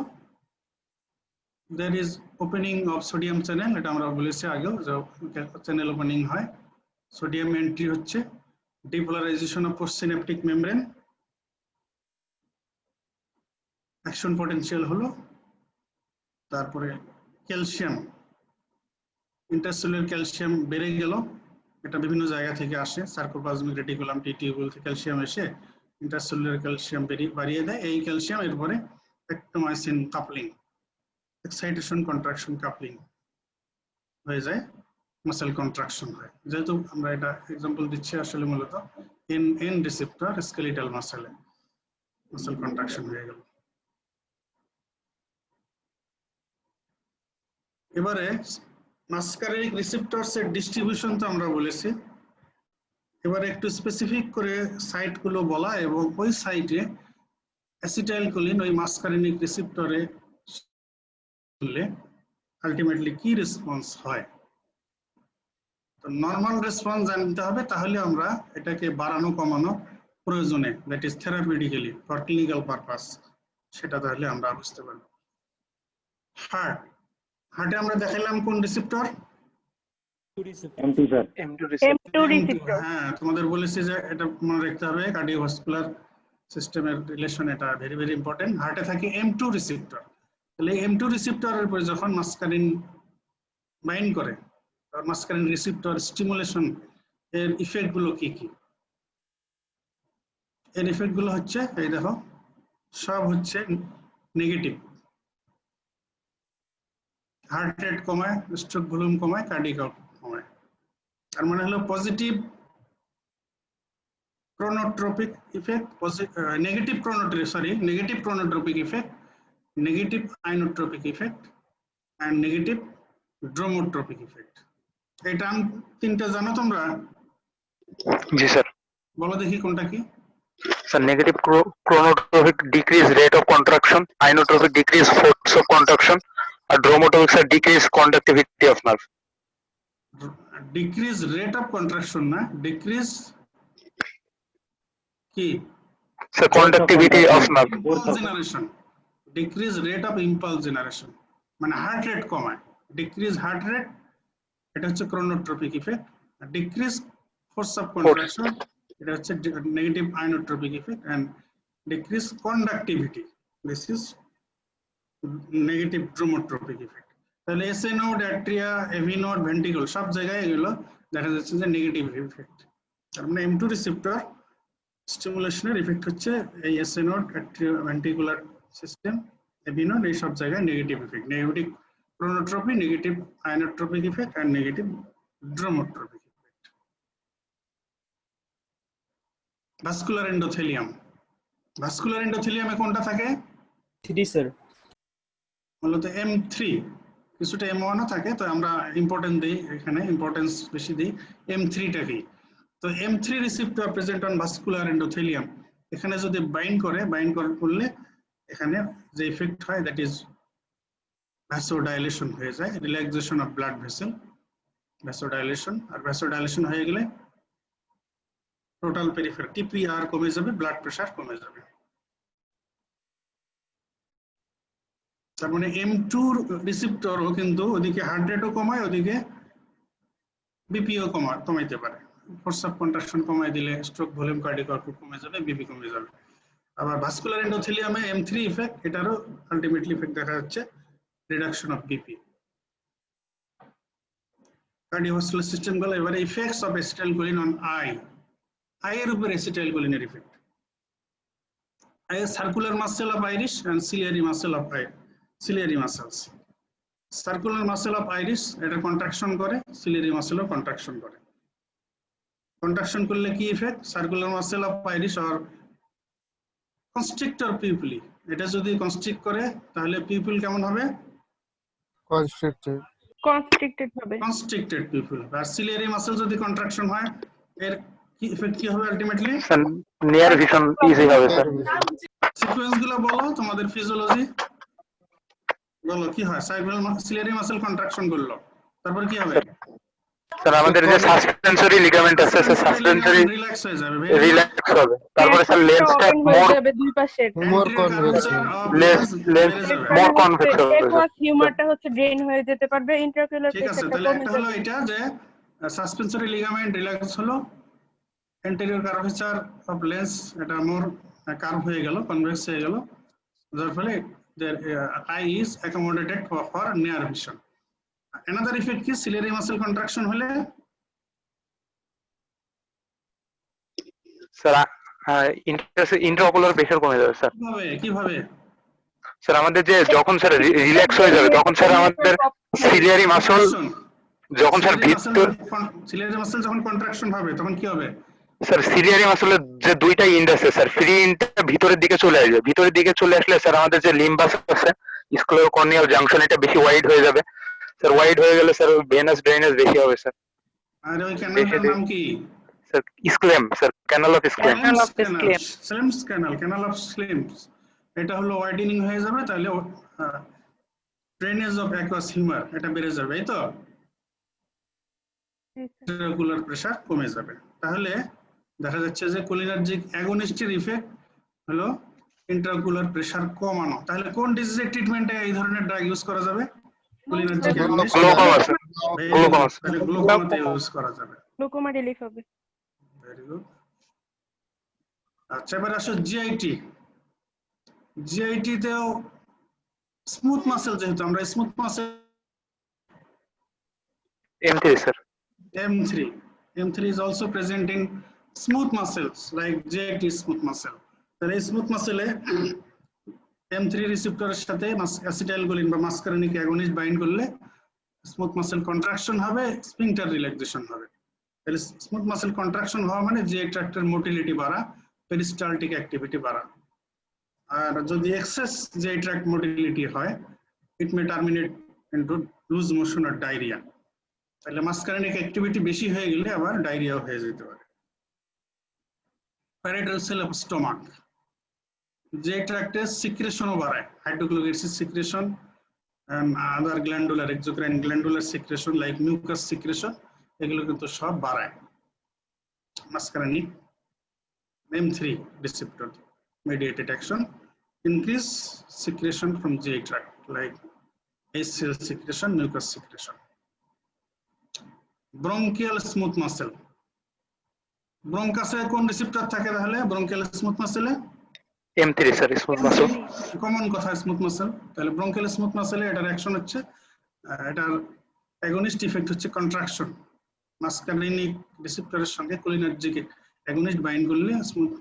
there is opening of sodium channel, এটা আমরা বলেছি আগেও যে channel opening হয়, sodium entry হচ্ছে, depolarisation of postsynaptic membrane, action potential হলো, তারপরে ক্যালসিয়াম, ইন্টারসেলুলার ক্যালসিয়াম বেড়ে গেল, এটা বিভিন্ন জায়গা থেকে আসে, সার্কোপ্লাজমিক রেটিকুলাম টিটিউবুল থেকে ক্যালসিয়াম এসে ইন্টারসেলুলার ক্যালসিয়াম বাড়িয়ে দেয়, এই ক্যালসিয়াম এরপরে একটোমাইসিন কাপলিং, এক্সাইটেশন কন্ট্রাকশন কাপলিং হয়ে যায়, মাসেল কন্ট্রাকশন হয়। যেহেতু আমরা এটা এক্সাম্পল দিচ্ছি আসলে মূলত NN receptor skeletal মাসেলে muscle contraction হয়ে গেল। এবারে মাসকারিনিক রিসেপ্টরস এর ডিস্ট্রিবিউশন তো আমরা বলেছি, এবারে একটু স্পেসিফিক করে সাইট গুলো বলা এবং ওই সাইটে অ্যাসিটাইলকোলিন ওই মাসকারিনিক রিসেপ্টরে আলটিমেটলি কি রেসপন্স হয়। তো নরমাল রেসপন্স জানতে হবে, তাহলে আমরা এটাকে বাড়ানো কমানো প্রয়োজনে, that is থেরাপিউটিক্যালি for clinical purpose, সেটা তাহলে আমরা বুঝতে পারব। হার্টে আমরা দেখাইলাম কোন receptor? M2 sir, M2 receptor. হ্যাঁ, তোমাদের বলেছি যে এটা মনে রাখতে হবে, কার্ডিওভাস্কুলার সিস্টেমের রিলেশন, এটা ভেরি ভেরি ইম্পর্টেন্ট। হার্টে থাকে M2 রিসেপ্টর, তাহলে M2 রিসেপ্টরের পরে যখন মাসকারিন বাইন্ড করে, মাসকারিন রিসেপ্টর স্টিমুলেশন এর ইফেক্ট গুলো কি কি? এর ইফেক্ট গুলো হচ্ছে এই দেখো, সব হচ্ছে নেগেটিভ। হার্ট রেট কমায়, স্ট্রোক ভলিউম কমায়, কার্ডিয়াক আউটপুট কমায়। তার মানে হলো positive chronotropic effect, negative chronotropic effect, negative inotropic effect, and negative dromotropic effect. এই টার্ম তিনটা জানো তোমরা? জি স্যার। বলো দেখি কোনটা কি? Sir negative chronotropic decrease rate of contraction, inotropic decrease force of contraction, R dromotropic sir decrease conductivity of nerve. Decrease rate of contraction না, decrease কি? Sir conductivity of nerve. Impulse generation, decrease rate of impulse generation, মানে heart rate কমায়। Decrease heart rate, এটা হচ্ছে chronotropic effect. Decrease force of contraction, এটা হচ্ছে negative inotropic effect. And decrease conductivity, this is negative ড্রোমোট্রপিক effect. তাহলে SA node, atria, AV node, ventricle সব জায়গায় এগুলো দেখা যাচ্ছে যে নেগেটিভ ইফেক্ট। তার মানে M2 রিসেপ্টর স্টিমুলেশনের ইফেক্ট হচ্ছে এই SA node, atria, ventricular system, AV node, এই সব জায়গায় negative effect. Negative chronotropy, negative inotropic effect, and negative dromotropic effect. Vascular endothelium. Vascular endothelium এ কোনটা থাকে? 3 স্যার। মূলত M3, কিছুটা M1 ও থাকে, তো আমরা ইম্পর্টেন্স দিই, এখানে ইম্পর্টেন্স বেশি দিই M3 টাকে। তো M3 receptor present on vascular endothelium, এখানে যদি বাইন্ড করলে এখানে যে ইফেক্ট হয় দ্যাট ইজ vasodilation হয়ে যায়, relaxation of blood vessel, vasodilation। আর vasodilation হয়ে গেলে টোটাল পেরিফেরাল টিপিআর কমে যাবে, ব্লাড প্রেসার কমে যাবে। তার মানে M2 রিসেপ্টরও কিন্তু ওদিকে হার্ট রেটও কমায়, ওদিকে বিপিও কমাইতে পারে। ফোর্স অফ কন্ট্রাকশন কমায় দিলে স্ট্রোক ভলিউম কার্ডিয়াক আউটপুট কমে যাবে, বিপি কমে যাবে। আবার ভাস্কুলার এন্ডোথেলিয়ামে M3 ইফেক্ট, এটারও আলটিমেটলি ইফেক্ট দেখা যাচ্ছে reduction of BP. Cardiovascular system গুলো এবারে effects of acetylcholine on eye এর উপর acetylcholine এর effect. eye circular muscle of iris and ciliary muscle of eye, ciliary muscles. Circular muscle of iris এটা contraction করে, ciliary muscle ও contraction করে। Contraction করলে কি effect? Circular muscle of iris or constrictor পিউপিলি, এটা যদি কনস্ট্রিক্ট করে তাহলে পিউপিল কেমন হবে? Constricted pupil. আর সিলিয়ারি মাসেল যদি কন্ট্রাকশন হয় এর কি ইফেক্ট কি হবে আলটিমেটলি? নিয়ার ভিশন ইজি হবে স্যার। সিকোয়েন্স গুলো বলো তোমাদের ফিজিওলজি, বলো কি হয়? সিলিয়ারি মাসেল কন্ট্রাকশন করলো, তারপর কি হবে? স্যার আমাদের যে সাসপেনসরি লিগামেন্ট আছে, স্যার সাসপেনসরি রিল্যাক্স হয়ে যাবে, রিল্যাক্স হবে। তারপরে স্যার লেন্সটা মোর দুই পাশে মোর কনভেক্স মোর কনভেক্স হবে। একোয়াস হিউমারটা হচ্ছে ড্রেন হয়ে যেতে পারবে, ইন্ট্রাকুলার ঠিক আছে। তাহলে একটা হলো এটা যে সাসপেনসরি লিগামেন্ট রিল্যাক্স হলো, anterior curvature of lens এটা মোর কার্ভ হয়ে গেল, কনভেক্স হয়ে গেল, যার ফলে their eye is accommodated for near vision. Another effect is ciliary muscle contraction হলে স্যার ইন্ট্রাঅকুলার প্রেসার কমে যাবে স্যার। কিভাবে? স্যার আমাদের যে যখন স্যার রিল্যাক্স হয়ে যাবে তখন স্যার আমাদের সিলিয়ারি মাসল, যখন স্যার সিলিয়ারি মাসল যখন কন্ট্রাকশন হবে তখন কি হবে? স্যার সিলিয়ারি মাসলের যে দুইটা ইন্ড আছে স্যার, ফ্রি ইন্ডটা ভিতরের দিকে চলে আসবে, ভিতরের দিকে চলে আসলে স্যার আমাদের যে লিম্বাস আছে, স্ক্লেরোকর্নিয়াল জাংশন, এটা বেশি ওয়াইড হয়ে যাবে স্যার। ওয়াইড হয়ে গেলে স্যার ভেনাস ড্রেনেজ বেশি হবে স্যার। আর ওই ক্যানালটার নাম কি? Sir স্ক্লেম, sir canal of স্ক্লেম। স্লেমস canal of স্লেমস, এটা হলো ওয়াইডেনিং হয়ে যাবে, তাহলে ড্রেনেজ অফ অ্যাকুয়াস হিউমার এটা বেড়ে যাবে, এই তো ইন্ট্রাকুলার প্রেসার কমে যাবে। তাহলে দেখা যাচ্ছে যে কোলিনার্জিক অ্যাগনিস্টের ইফেক্ট হলো ইন্ট্রাকুলার প্রেসার কমানো। তাহলে কোন ডিজিজের ট্রিটমেন্টে এই ধরনের ড্রাগ ইউজ করা যাবে? কোলিনার্জিক অ্যাগনিস্ট, গ্লুকোমাতে ইউজ করা যাবে, গ্লুকোমা রিলিফ হবে। Very good. আচ্ছা এবার আসো জিআইটি। জিআইটি তেও স্মুথ মাসেল, যেহেতু আমরা smooth muscle M3 sir. M3 is also present in smooth muscles like JIT smooth muscle. তাহলে স্মুথ মাসেলে M3 রিসেপ্টরের সাথে অ্যাসিটাইলকোলিন বা মাস্কারিনিক অ্যাগনিস্ট বাইন্ড করলে স্মুথ মাসেল কন্ট্রাকশন হবে, স্ফিংটার রিল্যাক্সেশন হবে। তাহলে স্মুথ মাসেল কন্ট্রাকশন হওয়া মানে যে ট্র্যাক্টের মোটিলিটি বাড়া, পেরিস্টালটিক অ্যাক্টিভিটি বাড়া। আর যদি এক্সেস যে ট্র্যাক্ট মোটিলিটি হয়, ইট মে টার্মিনেট ইনটু লুজ মোশন আর ডায়রিয়া। তাহলে মাসকারেনিক অ্যাক্টিভিটি বেশি হয়ে গেলে আবার ডায়রিয়াও হয়ে যেতে পারে। প্যারাইটাল সেল অফ স্টোমাক, যে ট্র্যাক্টে সিক্রেশনও বাড়ায়, hydrochloric acid secretion and other glandular exocrine glandular secretion like mucus secretion, এগুলো কিন্তু সব বাড়ায় muscarinic M3 receptor mediated action, increase secretion from GI tract like HCl secretion, mucus secretion. Bronchial smooth muscle, ব্রঙ্কাসে কোন receptor থাকে তাহলে bronchial smooth মাসেলে? M3 sir, smooth muscle. Common কথা smooth muscle. তাহলে bronchial smooth মাসেলে এটার অ্যাকশন হচ্ছে, এটার against effect হচ্ছে contraction. মাসকারিনিক রিসেপ্টরের সঙ্গে কোলিনার্জিক অ্যাগনিস্ট বাইন্ড করলে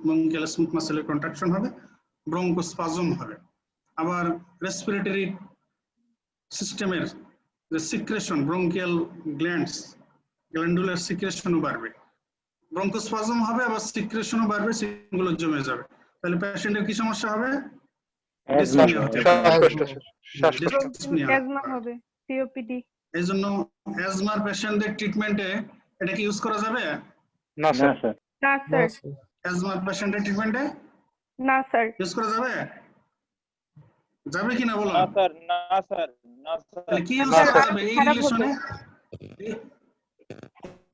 ব্রঙ্কিয়াল স্মুথ মাসেলের কন্ট্রাকশন হবে, ব্রঙ্কোস্পাজম হবে। আবার রেসপিরেটরি সিস্টেমের যে সিক্রেশন, ব্রঙ্কিয়াল গ্ল্যান্ডুলার সিক্রেশনও বাড়বে, ব্রঙ্কোস্পাজম হবে, আবার সিক্রেশনও বাড়বে, সেগুলো জমে যাবে। তাহলে পেশেন্টের কি সমস্যা হবে? অ্যাজমা হবে, সিওপিডি। এই জন্য অ্যাজমার পেশেন্টদের ট্রিটমেন্টে এটা কি ইউজ করা যাবে? না স্যার। না স্যার। অ্যাজমার পেশেন্টের ট্রিটমেন্টে না স্যার। ইউজ করা যাবে? যাবে কি না বলো? না স্যার, না স্যার, না স্যার। তাহলে কি ইউজ করা যাবে এই রিলেশনে?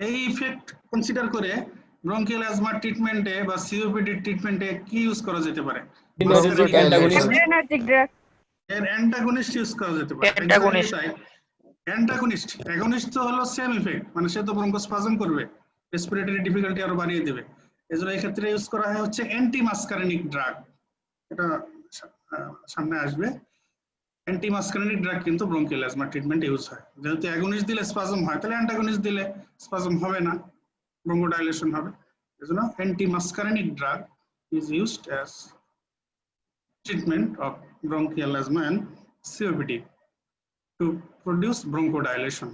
এই ইফেক্ট কনসিডার করে ব্রঙ্কিয়াল অ্যাজমা ট্রিটমেন্টে বা সিওপিডি ট্রিটমেন্টে কি ইউজ করা যেতে পারে? অ্যাড্রেনার্জিক ড্রাগ, এর অ্যান্টাগনিস্ট ইউজ করা যেতে পারে। অ্যান্টাগনিস্ট, অ্যাগনিস্ট তো হলো সেম ইফেক্ট, মানে সে তো ব্রঙ্কোস্পাজম করবে, রেসপিরেটরি ডিফিকাল্টি আরো বাড়িয়ে দেবে। এজন্য এই ক্ষেত্রে ইউজ করা হয় হচ্ছে অ্যান্টি মাসকারিনিক ড্রাগ। এটা সামনে আসবে। অ্যান্টি মাসকারিনিক ড্রাগ কিন্তু ব্রঙ্কিয়াল অ্যাজমা ট্রিটমেন্ট ইউজ হয়। যেহেতু অ্যাগনিস্ট দিলে স্পাজম হয়, তাহলে অ্যান্টাগনিস্ট দিলে স্পাজম হবে না, ব্রঙ্কোডাইলেশন হবে। এজন্য anti মাসকারিনিক drug is used as treatment of bronchial asthma and COPD to produce bronchodilation.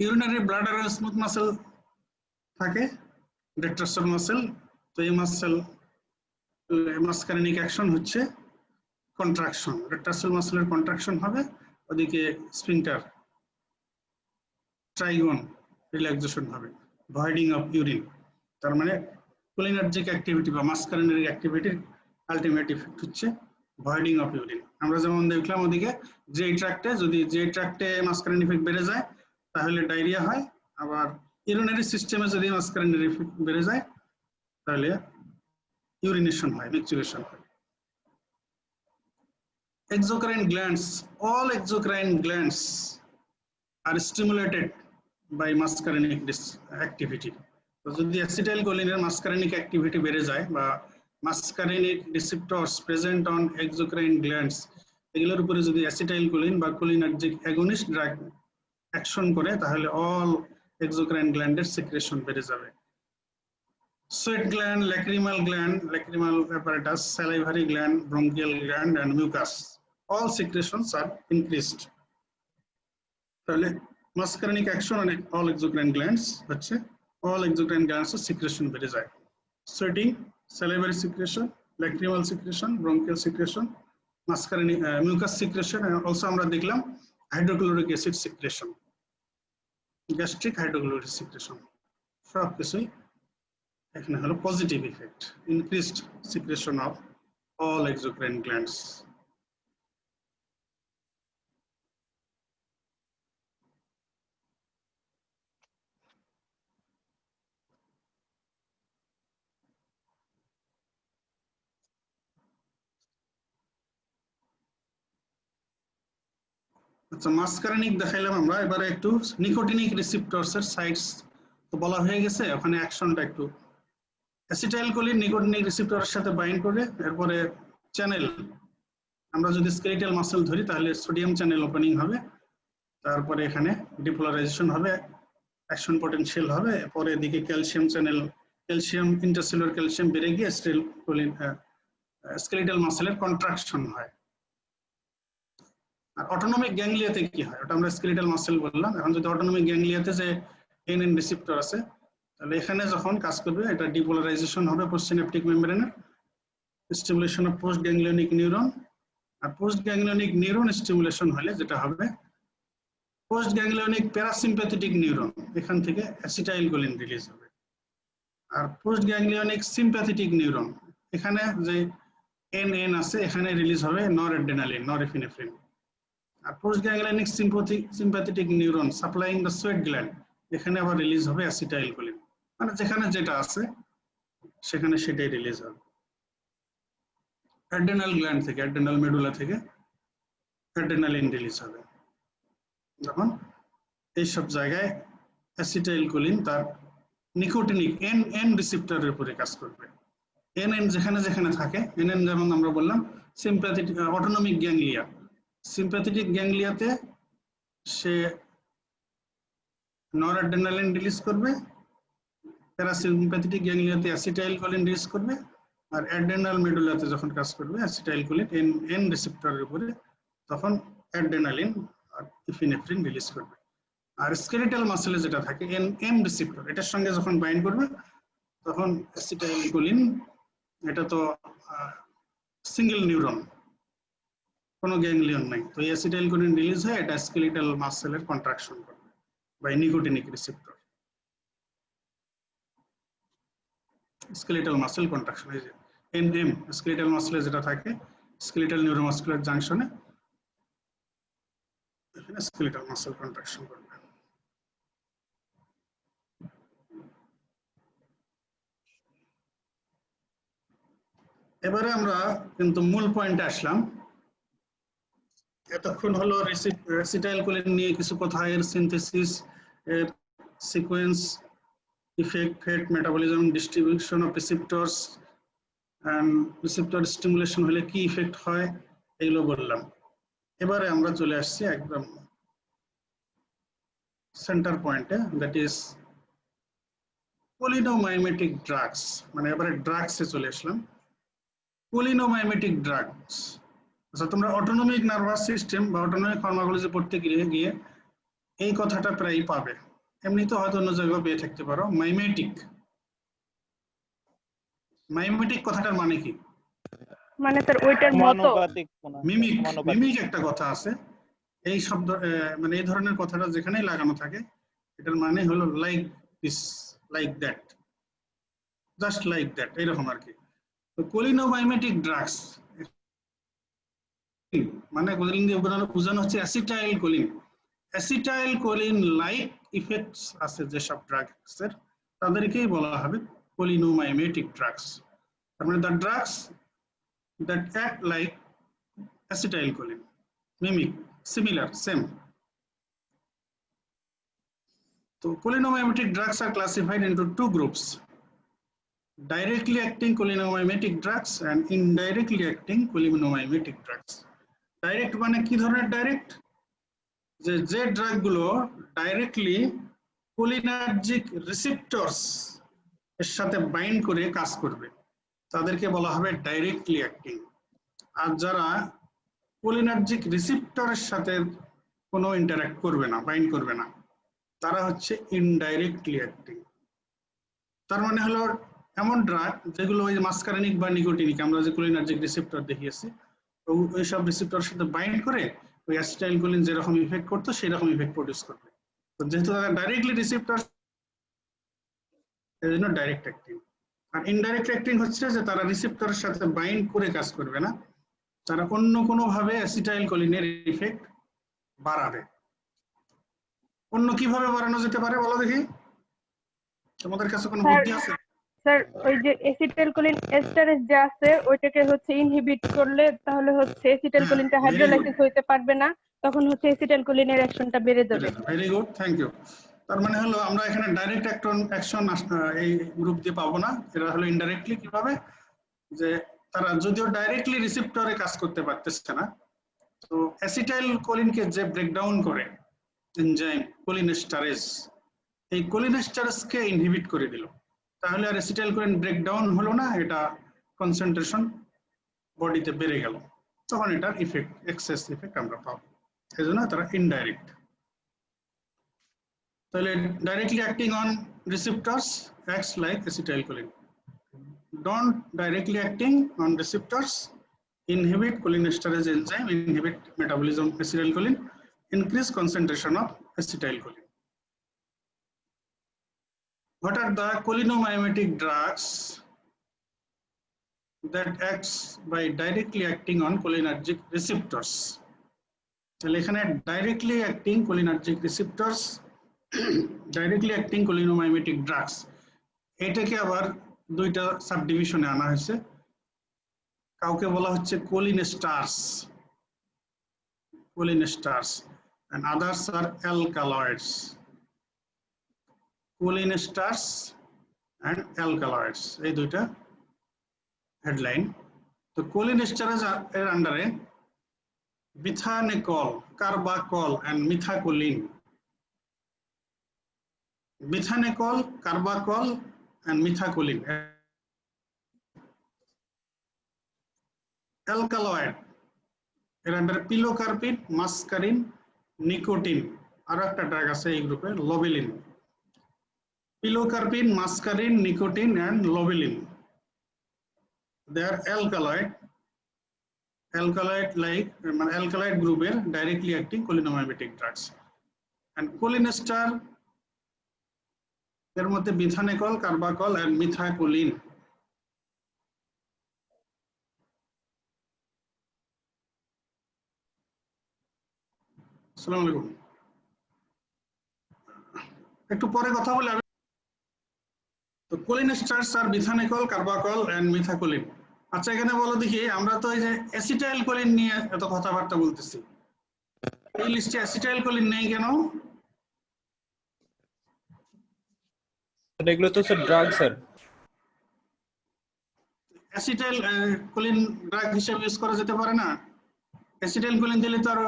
Urinary bladder smooth muscle থাকে, detrusor muscle। তো এই মাসেল মাসকারিনিক অ্যাকশন হচ্ছে কন্ট্রাকশন, detrusor muscle-এর কন্ট্রাকশন হবে, ওদিকে স্ফিংটার ট্রাইগন রিল্যাক্সেশন হবে, ভয়েডিং অফ ইউরিন। তার মানে কোলিনার্জিক অ্যাক্টিভিটি বা মাসকারিনারি অ্যাক্টিভিটির আলটিমেট ইফেক্ট হচ্ছে ভয়েডিং অফ ইউরিন। আমরা যেমন দেখলাম ওদিকে যে ট্র্যাক্টে, যদি যে ট্র্যাক্টে মাসকারিন ইফেক্ট বেড়ে যায় তাহলে ডায়রিয়া হয়, আবার ইউরিনারি সিস্টেমে যদি মাসকারিন ইফেক্ট বেড়ে যায় তাহলে ইউরিনেশন হয়, মিক্সুরেশন হয়। Exocrine glands, all exocrine glands are stimulated by muscarinic activity. তো যদি অ্যাসিটাইলকোলিনের মাসকারিনিক অ্যাক্টিভিটি বেড়ে যায় বা muscarinic receptors present on exocrine glands, এগুলোর উপরে যদি অ্যাসিটাইলকোলিন বা কোলিনার্জিক অ্যাগনিস্ট ড্রাগ অ্যাকশন করে তাহলে অল exocrine গ্ল্যান্ডের সিক্রেশন বেড়ে যাবে। Sweat gland, lacrimal apparatus, salivary gland, bronchial gland and mucus, all secretions are increased. তাহলে muscarinic action on all exocrine glands হচ্ছে all exocrine glands secretion বেড়ে যায়। Sweating, salivary secretion, lacrimal secretion, bronchial secretion, muscarinic mucus secretion, and also আমরা দেখলাম hydrochloric acid secretion, gastric hydrochloric secretion, সব কিছুই এখানে হলো positive effect, increased secretion of all exocrine glands. আচ্ছা, মাসকারিনিক দেখাইলাম আমরা, এবারে একটু নিকোটিনিক রিসেপ্টরস এর সাইটস তো বলা হয়ে গেছে, ওখানে অ্যাকশনটা একটু। অ্যাসিটাইলকোলিন নিকোটিনিক রিসেপ্টরের সাথে বাইন্ড করে, এরপরে চ্যানেল, আমরা যদি স্কেলিটাল মাসল ধরি তাহলে সোডিয়াম চ্যানেল ওপেনিং হবে, তারপরে এখানে ডিপোলারাইজেশন হবে, অ্যাকশন পটেনশিয়াল হবে, পরে এদিকে calcium channel, calcium intercellular calcium বেড়ে গিয়ে স্কেলিটাল মাসলের কন্ট্রাকশন হয়। আর অটোনমিক গ্যাংলিয়াতে কি হয়, ওটা আমরা স্কেলিটাল মাসল বললাম। এখন যদি অটোনমিক গ্যাংলিয়াতে যে এনএন রিসেপ্টর আছে, তাহলে এখানে যখন কাজ করবে এটা ডিপোলারাইজেশন হবে পোস্টসিনাপটিক মেমব্রেনের, stimulation of post গ্যাংলিয়নিক neuron. R post গ্যাংলিয়নিক neuron stimulation হলে যেটা হবে, পোস্ট গ্যাংলিয়নিক প্যারাসিম্প্যাথেটিক নিউরন এখান থেকে অ্যাসিটাইলকোলিন রিলিজ হবে। আর পোস্ট গ্যাংলিয়নিক সিম্প্যাথেটিক নিউরন এখানে যে এনএন আছে এখানে রিলিজ হবে নরএড্রেনালিন, norepinephrine. R post গ্যাংলিয়নিক sympathetic neuron supplying the sweat gland এখানে আবার রিলিজ হবে অ্যাসিটাইলকোলিন, মানে যেখানে যেটা আছে সেখানে সেটাই রিলিজ হবে। অ্যাড্রেনাল গ্ল্যান্ড থেকে, অ্যাড্রেনাল মেডুলা থেকে অ্যাড্রেনালিন রিলিজ হবে যখন এইসব জায়গায় অ্যাসিটাইলকোলিন তার নিকোটিনিক এনএন রিসেপ্টরের উপরে কাজ করবে। এনএন যেখানে যেখানে থাকে, এনএন যেমন আমরা বললাম সিম্প্যাথেটিক অটোনমিক গ্যাংলিয়া, সিম্প্যাথেটিক গ্যাংলিয়াতে সে নরএড্রেনালিন রিলিজ করবে, প্যারাসিম্প্যাথেটিক গ্যাংলিয়াতে অ্যাসিটাইলকোলিন রিলিজ করবে, আর অ্যাড্রেনাল মেডুলাতে যখন কাজ করবে অ্যাসিটাইলকোলিন এন রিসেপ্টরের উপরে তখন অ্যাড্রেনালিন আর ইপিনেফ্রিন রিলিজ করবে। আর স্কেলেটাল মাসেলে যেটা থাকে এম রিসেপ্টর, এটার সঙ্গে যখন বাইন্ড করবে তখন অ্যাসিটাইলকোলিন, এটা তো সিঙ্গেল নিউরন, কোনো গ্যাংলিয়ন নাই, তো অ্যাসিটাইলকোলিন রিলিজ হয়, এটা স্কেলেটাল মাসেলের কন্ট্রাকশন করবে by nicotinic receptor. Skeletal muscle contraction, এই যে এনএম স্কেলেটাল মাসেলে যেটা থাকে স্কেলেটাল নিউরোমাসকুলার জাংশনে এখানে স্কেলেটাল মাসেল কন্ট্রাকশন করবে। এবারে আমরা কিন্তু মূল পয়েন্টে আসলাম। এতক্ষণ হলো অ্যাসিটাইলকোলিন নিয়ে কিছু কথা, এর সিনথেসিস, এর sequence, effect, fate, metabolism, distribution of রিসেপ্টরস and receptor stimulation হলে কি ইফেক্ট হয় এগুলো বললাম। এবারে আমরা চলে আসছি একদম সেন্টার পয়েন্টে, দ্যাট ইজ কোলিনোমাইমেটিক ড্রাগস। মানে এবারে ড্রাগসে চলে আসলাম। কোলিনোমাইমেটিক ড্রাগস, আচ্ছা তোমরা অটোনমিক নার্ভাস সিস্টেম বা অটোনমিক ফার্মাকোলজি পড়তে গিয়ে এই কথাটা প্রায় পাবে, এমনি তো হয়তো অন্য জায়গায় পেয়ে থাকতে পারো। মাইমেটিক, মাইমেটিক কথাটার মানে কি? মানে স্যার ওইটার মতো। সমানুপাতিক মিমিক, সমানুপাতিক। মিমিক একটা কথা আছে, এই শব্দ মানে এই ধরনের কথাটা যেখানেই লাগানো থাকে এটার মানে হলো like this, like that, just like that, এরকম আর কি। তো কোলিনোমাইমেটিক ড্রাগস মানে কোলিন দিয়ে বোঝানো হচ্ছে অ্যাসিটাইলকোলিন। অ্যাসিটাইলকোলিন লাইক ইফেক্টস আছে যেসব ড্রাগসের তাদেরকেই বলা হবে কোলিনোমাইমেটিক ড্রাগস। তার মানে the drugs that act like acetylcholine, mimic, similar, same. So cholinomimetic drugs are classified into two groups: directly acting cholinomimetic drugs and indirectly acting cholinomimetic drugs. Direct মানে কি ধরনের ডাইরেক্ট? যে ড্রাগ গুলো ডাইরেক্টলি কোলিনার্জিক রিসেপ্টরস এর সাথে bind করে কাজ করবে তাদেরকে বলা হবে ডাইরেক্টলি অ্যাক্টিং। আর যারা কোলিনার্জিক রিসেপ্টরের সাথে কোনো ইন্টারঅ্যাক্ট করবে না, বাইন্ড করবে না, তারা হচ্ছে ইনডাইরেক্টলি অ্যাক্টিং। তার মানে হলো এমন ড্রাগ যেগুলো ওই মাসকারেনিক বা নিকোটিনিক আমরা যে কোলিনার্জিক রিসেপ্টর দেখিয়েছি ওই সব রিসেপ্টরের সাথে বাইন্ড করে ওই অ্যাসিটাইলকোলিন যেরকম ইফেক্ট করতো সেই রকম ইফেক্ট প্রডিউস করবে। তো যেহেতু তারা ডাইরেক্টলি রিসেপ্টর, এই জন্য ডাইরেক্ট অ্যাক্টিং। আর ইনডাইরেক্ট অ্যাক্টিং হচ্ছে যে তারা রিসেপ্টরের সাথে বাইন্ড করে কাজ করবে না, তারা অন্য কোনো ভাবে অ্যাসিটাইলকোলিনের ইফেক্ট বাড়াবে। অন্য কিভাবে বাড়ানো যেতে পারে বলো দেখি, তোমাদের কাছে কোনো বুদ্ধি আছে? স্যার ওই যে অ্যাসিটাইলকোলিন এস্টারেজ যে আছে ওইটাকে হচ্ছে ইনহিবিট করলে তাহলে হচ্ছে অ্যাসিটাইলকোলিনটা হাইড্রোলাইসিস হইতে পারবে না, তখন হচ্ছে অ্যাসিটাইলকোলিনের অ্যাকশনটা বেড়ে যাবে। Very good, thank you. তার মানে হলো আমরা এখানে ডাইরেক্ট অ্যাকশন এই গ্রুপ দিয়ে পাবো না, এটা হলো ইনডাইরেক্টলি। কিভাবে? যে তারা যদিও ডাইরেক্টলি রিসেপ্টরে কাজ করতে পারতেছে না, তো অ্যাসিটাইলকোলিনকে যে ব্রেকডাউন করে এনজাইম কোলিনেস্টারেজ, এই কোলিনেস্টারেজকে ইনহিবিট করে দিল, তাহলে আর অ্যাসিটাইলকোলিন ব্রেকডাউন হলো না, এটা কনসেন্ট্রেশন বডিতে বেড়ে গেল, তখন এটার ইফেক্ট এক্সেস ইফেক্ট আমরা পাবো। এই জন্য তারা ইনডাইরেক্ট। তাহলে directly acting on receptors acts like acetylcholine. Don't directly acting on receptors inhibit cholinesterase enzyme, inhibit metabolism of acetylcholine, increase concentration of acetylcholine. What are the cholinomimetic drugs that acts by directly acting on cholinergic receptors? তাহলে এখানে directly acting cholinergic receptors, directly acting cholinomimetic drugs, এটাকে আবার দুইটা সাবডিভিশনে আনা হয়েছে। কাউকে বলা হচ্ছে cholinesterase, and others are alkaloids. cholinesterase and alkaloids, এই দুইটা হেডলাইন। তো cholinesterase এর আন্ডারে bithanecol, carbachol and methacholine. Bithanecol, carbachol and methacholine. Alkaloid এর আন্ডারে pilocarpine, muscarine, nicotine, আর একটা ড্রাগ আছে এই গ্রুপে lobeline. Pilocarpine, muscarine, nicotine and lobeline, they are alkaloid গ্রুপের directly acting cholinomimetic drugs. And cholinesterase এর মধ্যে bithanecol, carbachol and methacholine. আসসালামু আলাইকুম। একটু পরে কথা বলে আমি। তো cholinesterase R bithanecol, carbachol and methacholine। আচ্ছা এখানে বলো দেখি, আমরা তো এই যে অ্যাসিটাইলকোলিন নিয়ে এত কথাবার্তা বলতেছি, এই লিস্টে অ্যাসিটাইলকোলিন নেই কেন? এগুলো তো sir drug sir. Acetylcholine drug হিসেবে ইউজ করা যেতে পারে না? অ্যাসিটাইলকোলিন দিলে তো আর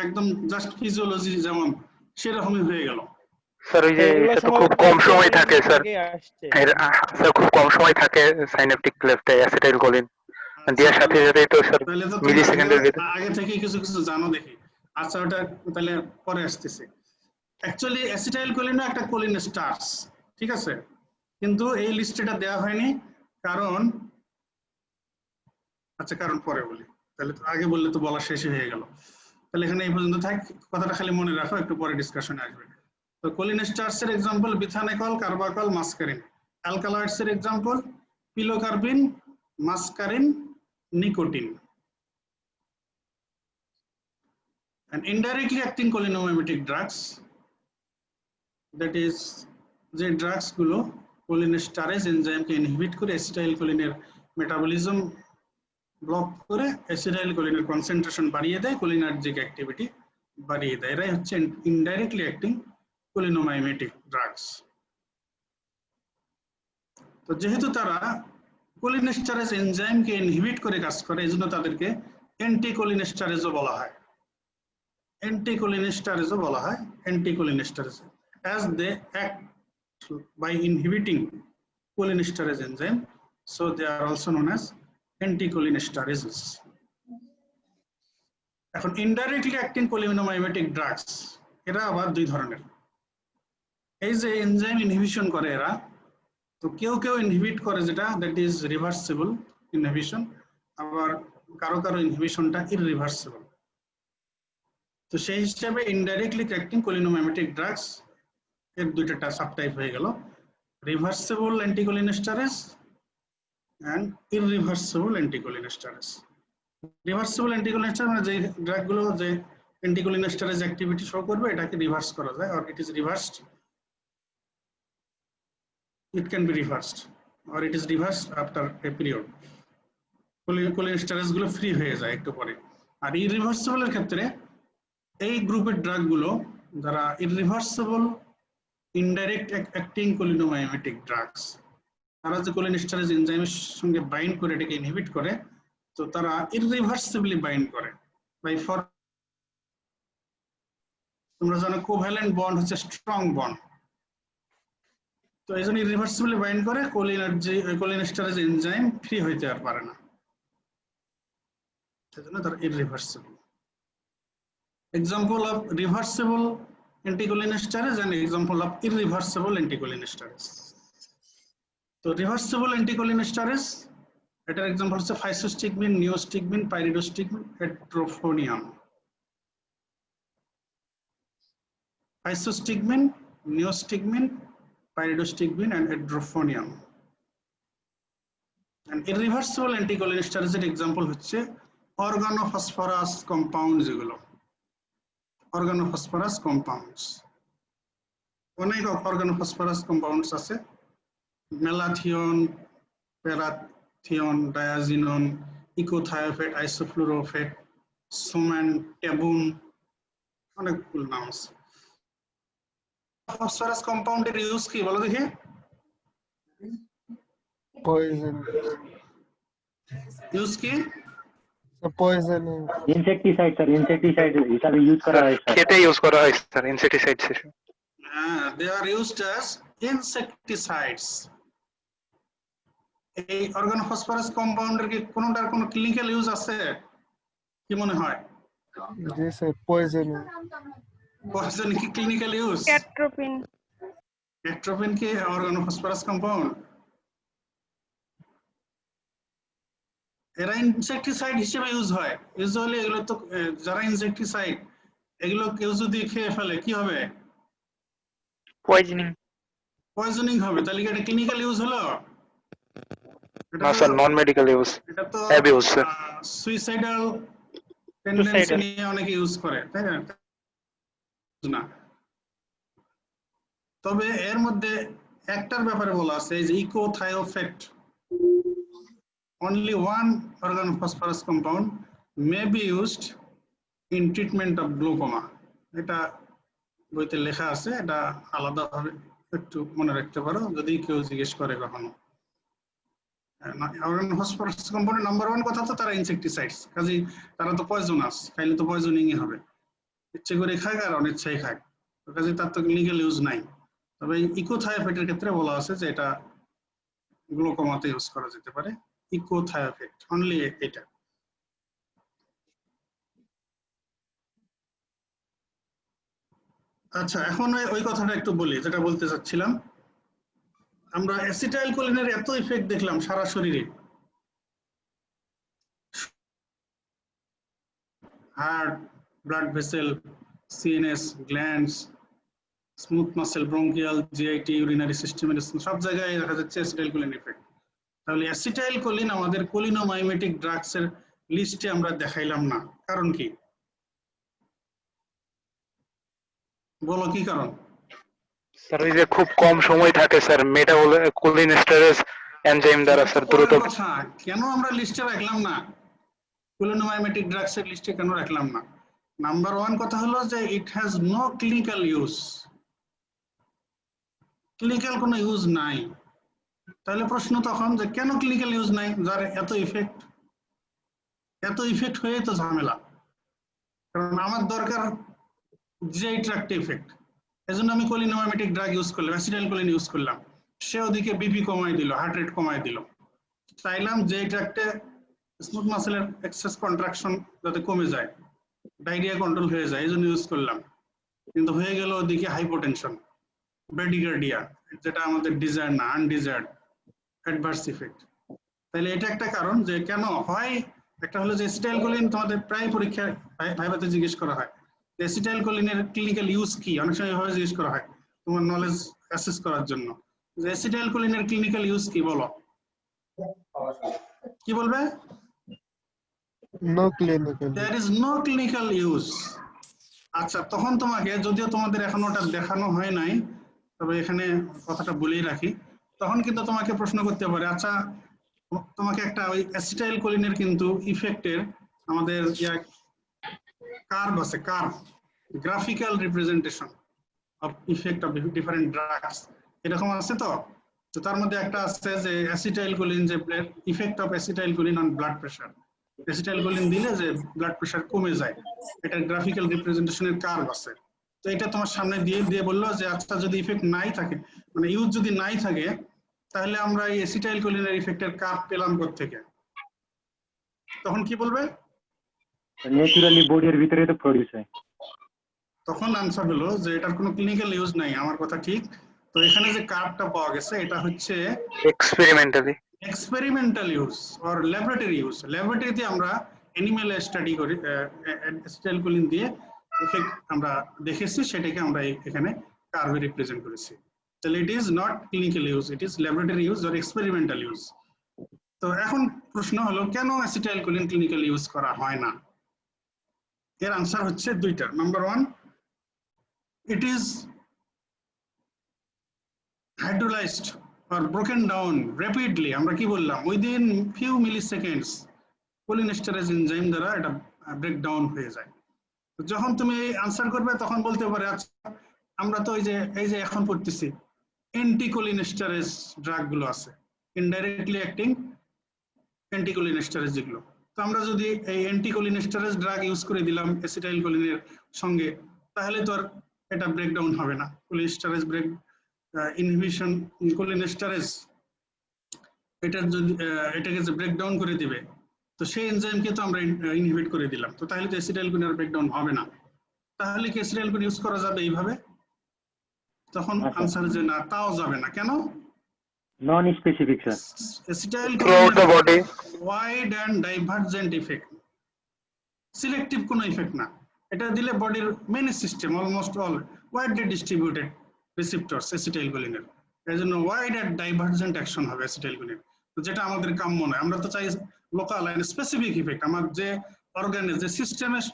একদম জাস্ট ফিজিওলজি যেমন সেরকমই হয়ে গেল। স্যার ওই যে এটা তো খুব কম সময় থাকে স্যার, স্যার খুব কম সময় থাকে সাইন্যাপটিক ক্লেফটে অ্যাসিটাইলকোলিন দেওয়ার সাথে সাথেই তো স্যার মিলি সেকেন্ডের ভিতরে আগে থেকে কিছু কিছু জানো দেখি। আচ্ছা ওটা তাহলে পরে আসতেছে। অ্যাকচুয়ালি অ্যাসিটাইলকোলিনও একটা কোলিনেস্টার্স, ঠিক আছে, কিন্তু এই লিস্টেটা দেওয়া হয়নি কারণ, আচ্ছা কারণ পরে বলি, তাহলে আগে বললে তো বলা শেষই হয়ে গেল। তাহলে এখানে এই পর্যন্ত থাক, কথাটা খালি মনে রাখো, একটু পরে ডিসকাশনে আসবে। তো cholinesterase এর example bithanecol, carbachol, muscarine. Alkaloids এর example pilocarpine, muscarine, nicotine. And indirectly acting cholinomimetic drugs, that is যে ড্রাগস গুলো cholinesterase এনজাইমকে ইনহিবিট করে অ্যাসিটাইলকোলিনের মেটাবলিজম ব্লক করে অ্যাসিটাইলকোলিনের কনসেন্ট্রেশন বাড়িয়ে দেয়, কোলিনার্জিক অ্যাক্টিভিটি বাড়িয়ে দেয়, এরাই হচ্ছে ইনডাইরেক্টলি অ্যাক্টিং cholinomimetic drugs. তো যেহেতু তারা cholinesterase এনজাইমকে ইনহিবিট করে কাজ করে, এজন্য তাদেরকে অ্যান্টিকোলিনেস্টারেজও বলা হয়, অ্যান্টিকোলিনেস্টারেজও বলা হয়, অ্যান্টিকোলিনেস্টারেজ, as they act by inhibiting cholinesterase enzyme, so they are also known as anticholinesterases. এখন ইনডাইরেক্টলি অ্যাক্টিং cholinomimetic drugs এরা আবার দুই ধরনের। এই যে এনজাইম ইনহিবিশন করে এরা, তো কেউ কেউ ইনহিবিট করে যেটা দ্যাট ইজ রিভার্সিবল ইনহিবিশন, আবার কারো কারো ইনহিবিশনটা ইররিভার্সিবল। তো সেই হিসাবে ইনডাইরেক্টলি অ্যাক্টিং cholinomimetic drugs এর দুইটা সাবটাইপ হয়ে গেল, রিভার্সিবল অ্যান্টিকোলিনেস্টারেজ এন্ড ইররিভার্সিবল অ্যান্টিকোলিনেস্টারেজ। রিভার্সিবল অ্যান্টিকোলিনেস্টারেজ মানে যে ড্রাগগুলো যে অ্যান্টিকোলিনেস্টারেজ অ্যাক্টিভিটি শো করবে এটাকে রিভার্স করা যায়, or it is reversed, it can be reversed or it is reversed after a period. cholinesterase গুলো ফ্রি হয়ে যায় একটু পরে। আর ইররিভার্সিবল এর ক্ষেত্রে এই গ্রুপের ড্রাগগুলো যারা ইররিভার্সিবল ইনডাইরেক্ট অ্যাক্টিং cholinomimetic drugs, তারা যে cholinesterase এনজাইমের সঙ্গে বাইন্ড করে এটাকে ইনহিবিট করে, তো তারা ইররিভার্সিবলি বাইন্ড করে বাই ফর, তোমরা জানো কোভ্যালেন্ট বন্ড হচ্ছে স্ট্রং বন্ড, তো এই জন্য ইররিভার্সিবলি বাইন্ড করে cholinesterase এনজাইম ফ্রি হইতে আর পারে না, সেজন্য তারা ইররিভার্সিবল। Example of reversible anticholinesterase and example of irreversible anticholinesterase. তো reversible anticholinesterase এটার এক্সাম্পল হচ্ছে ফাইসোস্টিগমিন, নিওস্টিগমিন, পাইরিডোস্টিগমিন, হেট্রোফোনিয়াম। ফাইসোস্টিগমিন, নিওস্টিগমিন, পাইরিডোস্টিগমিন and হেট্রোফোনিয়াম। and irreversible anticholinesterase এর এক্সাম্পল হচ্ছে অর্গানোফসফরাস কম্পাউন্ড, যেগুলো অর্গানোফসফরাস কম্পাউন্ডস। অনেক অর্গানোফসফরাস কম্পাউন্ডস আছে, মেলাথিয়ন, প্যারাথিয়ন, ডায়াজিনন, ইকোথায়োফেট, আইসোফ্লুরোফেট, সোম্যান, ট্যাবুন, অনেকগুলো নাম আছে। ফসফরাস কম্পাউন্ডের ইউজ কি বলো দেখি? পয়জন, ইউজ কি? পয়জনিং, ইনসেক্টিসাইড স্যার, ইনসেক্টিসাইড হিসাবে ইউজ করা হয় স্যার। খেতে ইউজ করা হয় স্যার ইনসেক্টিসাইডস হিসেবে। they are used as insecticides. এই অর্গানোফসফরাস কম্পাউন্ডের কি কোনটার কোনো ক্লিনিক্যাল ইউজ আছে কি মনে হয়? জি স্যার, পয়জনিং। পয়জন কি ক্লিনিক্যাল ইউজ? ক্যাট্রোপিন। ক্যাট্রোপিন কি অর্গানোফসফরাস কম্পাউন্ড? এরা ইনসেক্টিসাইড হিসেবে ইউজ হয়। ইউজুয়ালি এগুলো তো যারা ইনসেক্টিসাইড এগুলো কেউ যদি খেয়ে ফেলে কি হবে? পয়জনিং হবে। তাহলে কি এটা ক্লিনিক্যাল ইউজ হলো? না স্যার, নন মেডিকেল ইউজ, এটা তো অ্যাবিউজ স্যার। সুইসাইডাল টেন্ডেন্সি নিয়ে অনেকে ইউজ করে, তাই না? তবে এর মধ্যে একটার ব্যাপারে বলা আছে, এই যে ইকোথায়োফেট, only one organophosphorus compound may be used in treatment of glaucoma. এটা বইতে লেখা আছে, এটা আলাদাভাবে একটু মনে রাখতে পারো যদি কেউ জিজ্ঞেস করে কখনো। অর্গানোফসফরাস কম্পাউন্ডের নাম্বার 1 কথা তো তারা ইনসেক্টিসাইডস, কাজেই তারা তো পয়জনাস, খাইলে তো পয়জনিংই হবে। ইচ্ছে করে খায় আর অনিচ্ছাই খায়, তো কাজেই তার তো ক্লিনিক্যাল ইউজ নাই। তবে ইকোথায়োফেটের ক্ষেত্রে বলা আছে যে এটা গ্লোকোমাতে ইউজ করা যেতে পারে। ইকোথায়োফেট অনলি এটা। আচ্ছা, এখন ওই কথাটা একটু বলি যেটা বলতে চাচ্ছিলাম। আমরা অ্যাসিটাইলকোলিনের এত ইফেক্ট দেখলাম সারা শরীরে, heart, blood vessel, CNS, glands, smooth muscle, bronchial, GIT, urinary সিস্টেমের সব জায়গায় দেখা যাচ্ছে অ্যাসিটাইলকোলিন ইফেক্ট। তাহলে অ্যাসিটাইলকোলিন আমাদের কোলিনোমাইমেটিক ড্রাগস এর লিস্টে আমরা দেখাইলাম না, কারণ কি? বলো কি কারণ? স্যার ওই যে খুব কম সময় থাকে স্যার মেটাবোলিনেস্টারেজ এনজাইম দ্বারা স্যার দ্রুত। কথা কেন আমরা লিস্টে রাখলাম না? কোলিনোমাইমেটিক ড্রাগস এর লিস্টে কেন রাখলাম না? নাম্বার 1 কথা হলো যে it has no clinical use. Clinical কোনো ইউজ নাই। তাহলে প্রশ্ন তখন যে কেন ক্লিনিক্যাল ইউজ নাই যার এত ইফেক্ট হয়ে তো ঝামেলা। কারণ আমার দরকার জিআই ট্র্যাক্ট ইফেক্ট, এজন্য আমি কোলিনোমাইমেটিক ড্রাগ ইউজ করলাম, অ্যাসিটাইলকোলিন ইউজ করলাম। সে ওদিকে বিপি কমাই দিল, হার্ট রেট কমাই দিল। চাইলাম যে ট্র্যাক্টে স্মুথ মাসেলের এক্সেস কন্ট্রাকশন যাতে কমে যায়, ডায়রিয়া কন্ট্রোল হয়ে যায়, এই জন্য ইউজ করলাম। কিন্তু হয়ে গেল ওদিকে হাইপোটেনশন, ব্রেডিকার্ডিয়া, যেটা আমাদের ডিজায়ার না, আনডিজায়ার্ড অ্যাডভার্স ইফেক্ট। তাহলে এটা একটা কারণ যে কেন হয়। একটা হলো যে অ্যাসিটাইলকোলিন তোমাদের প্রায় পরীক্ষায় ভাইভাতে জিজ্ঞেস করা হয়, অ্যাসিটাইলকোলিনের ক্লিনিক্যাল ইউজ কি, অনেক সময় এভাবে জিজ্ঞেস করা হয় তোমার নলেজ অ্যাসেস করার জন্য। যে অ্যাসিটাইলকোলিনের ক্লিনিক্যাল ইউজ কি বলো, কি বলবে? No clinical, there is no clinical use. আচ্ছা, তখন তোমাকে, যদিও তোমাদের এখন ওটা দেখানো হয় নাই, তবে এখানে কথাটা বলেই রাখি, তখন কিন্তু তোমাকে প্রশ্ন করতে পারে, আচ্ছা তোমাকে একটা ওই অ্যাসিটাইলকোলিনের কিন্তু ইফেক্টের আমাদের কার্ভ আছে, curve, graphical representation of effect of different drugs, এরকম আছে। তো তার মধ্যে একটা আছে যে অ্যাসিটাইলকোলিন, যে effect of acetylcholine on blood pressure. Acetylcholine দিলে যে ব্লাড প্রেশার কমে যায়, এটা গ্রাফিক্যাল রিপ্রেজেন্টেশনের কার্ভ আছে। তো এটা তোমার সামনে দিয়ে বললো যে আচ্ছা যদি ইফেক্ট নাই থাকে, মানে ইউজ যদি নাই থাকে, তাহলে আমরা এই অ্যাসিটাইলকোলিনের ইফেক্টের কার্ভ পেলাম কোত্থেকে? তখন কি বলবে? ন্যাচুরালি বডির ভিতরে তো প্রোডিউস হয়। তখন আনসার হলো যে এটার কোনো ক্লিনিক্যাল ইউজ নাই, আমার কথা ঠিক। তো এখানে যে কার্ভটা পাওয়া গেছে এটা হচ্ছে experimentally experimental use or laboratory use. ল্যাবরেটরিতে আমরা অ্যানিমেল স্টাডি করি, অ্যাসিটাইলকোলিন দিয়ে এফেক্ট আমরা দেখেছি, সেটাকে আমরা এখানে কার্ভে রিপ্রেজেন্ট করেছি। তাহলে it is not clinical use, it is laboratory use or experimental use. তো এখন প্রশ্ন হলো কেন অ্যাসিটাইলকোলিন ক্লিনিক্যাল ইউজ করা হয় না? এর আনসার হচ্ছে দুইটা। Number one, it is hydrolyzed or broken down rapidly, আমরা কি বললাম, within few milliseconds cholinesterase enzyme দ্বারা এটা ব্রেকডাউন হয়ে যায়। তো যখন তুমি আনসার করবে তখন বলতে পারে আচ্ছা আমরা তো এই যে এখন পড়তেছি অ্যান্টিকোলিনেস্টারেজ ড্রাগ গুলো আছে, ইনডাইরেক্টলি অ্যাক্টিং অ্যান্টিকোলিনেস্টারেজ যেগুলো, তো আমরা যদি এই অ্যান্টিকোলিনেস্টারেজ ড্রাগ ইউজ করে দিলাম অ্যাসিটাইলকোলিনের সঙ্গে, তাহলে তো আর এটা ব্রেকডাউন হবে না। কোলিনেস্টারেজ ব্রেক ইনহিবিশন, কোলিনেস্টারেজ এটাকে যে ব্রেকডাউন করে দিবে, তো সেই এনজাইমকে তো আমরা ইনহিবিট করে দিলাম, তো তাহলে তো অ্যাসিটাইলকোলিন আর ব্রেকডাউন হবে না। তাহলে কি অ্যাসিটাইলকোলিন ইউজ করা যাবে এইভাবে? তখন আনসার যে না, তাও যাবে না। কেন? Non specific sir. throughout the body wide and divergent effect, selective কোনো ইফেক্ট না। এটা দিলে বডির main system almost all widely distributed রিসেপ্টরস অ্যাসিটাইলকোলিনের, এর জন্য ওয়াইড এন্ড ডাইভার্জেন্ট অ্যাকশন হবে অ্যাসিটাইলকোলিন, যেটা আমাদের কাম্য নয়। আমরা তো চাই লোকাল এন্ড স্পেসিফিক ইফেক্ট, আমার যে অর্গানের যে সিস্টেমের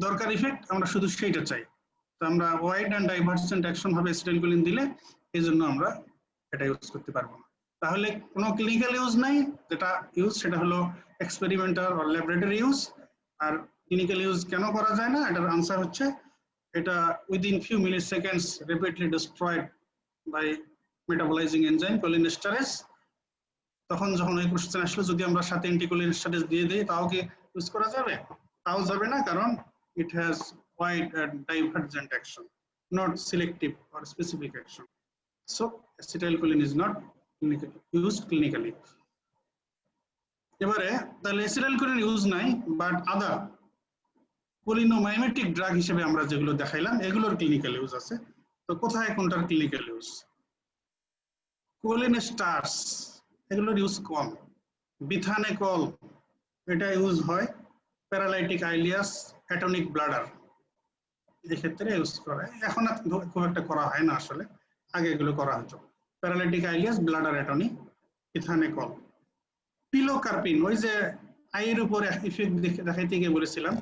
দরকার ইফেক্ট আমরা শুধু সেইটা চাই। তো আমরা ওয়াইড এন্ড ডাইভার্জেন্ট অ্যাকশন হবে অ্যাসিটাইলকোলিন দিলে, এই জন্য আমরা এটা ইউজ করতে পারবো না। তাহলে কোনো ক্লিনিক্যাল ইউজ নাই, যেটা ইউজ সেটা হলো এক্সপেরিমেন্টাল বা ল্যাবরেটরি ইউজ। আর ক্লিনিক্যাল ইউজ কেন করা যায় না, এটার আনসার হচ্ছে এটা within few মিলিসেকেন্ডস rapidly destroyed by মেটাবলাইজিং enzyme cholinesterase. তখন যখন এই কোশ্চেন আসলে যদি আমরা সাথে অ্যান্টিকোলিনেস্টারেজ দিয়ে দিই তাও কি ইউজ করা যাবে? তাও যাবে না, কারণ it has wide and divergent action, not selective or specific action. So acetylcholine is not used clinically. এবারে তাহলে acetylcholine ইউজ নাই, বাট আদার কোলিনোমাইমেটিক ড্রাগ হিসেবে আমরা যেগুলো দেখাইলাম এগুলোর ক্লিনিক্যাল ইউজ আছে। তো কোথায় কোনটার ক্লিনিক্যাল ইউজ? কোলিনেস্টার্স এগুলোর ইউজ কম। বিথানেকল এটা ইউজ হয় প্যারালাইটিক আইলিয়াস অ্যাটনিক ব্লাডার, এই ক্ষেত্রে ইউজ করা হয়। এখন খুব একটা করা হয় না আসলে, আগে এগুলো করা হতো। Paralytic ileus, bladder অ্যাটনি, ইথানেকল। পিলোকার্পিন ওই যে আইয়ের উপরে ইফেক্ট দেখাইতে গিয়ে বলেছিলাম,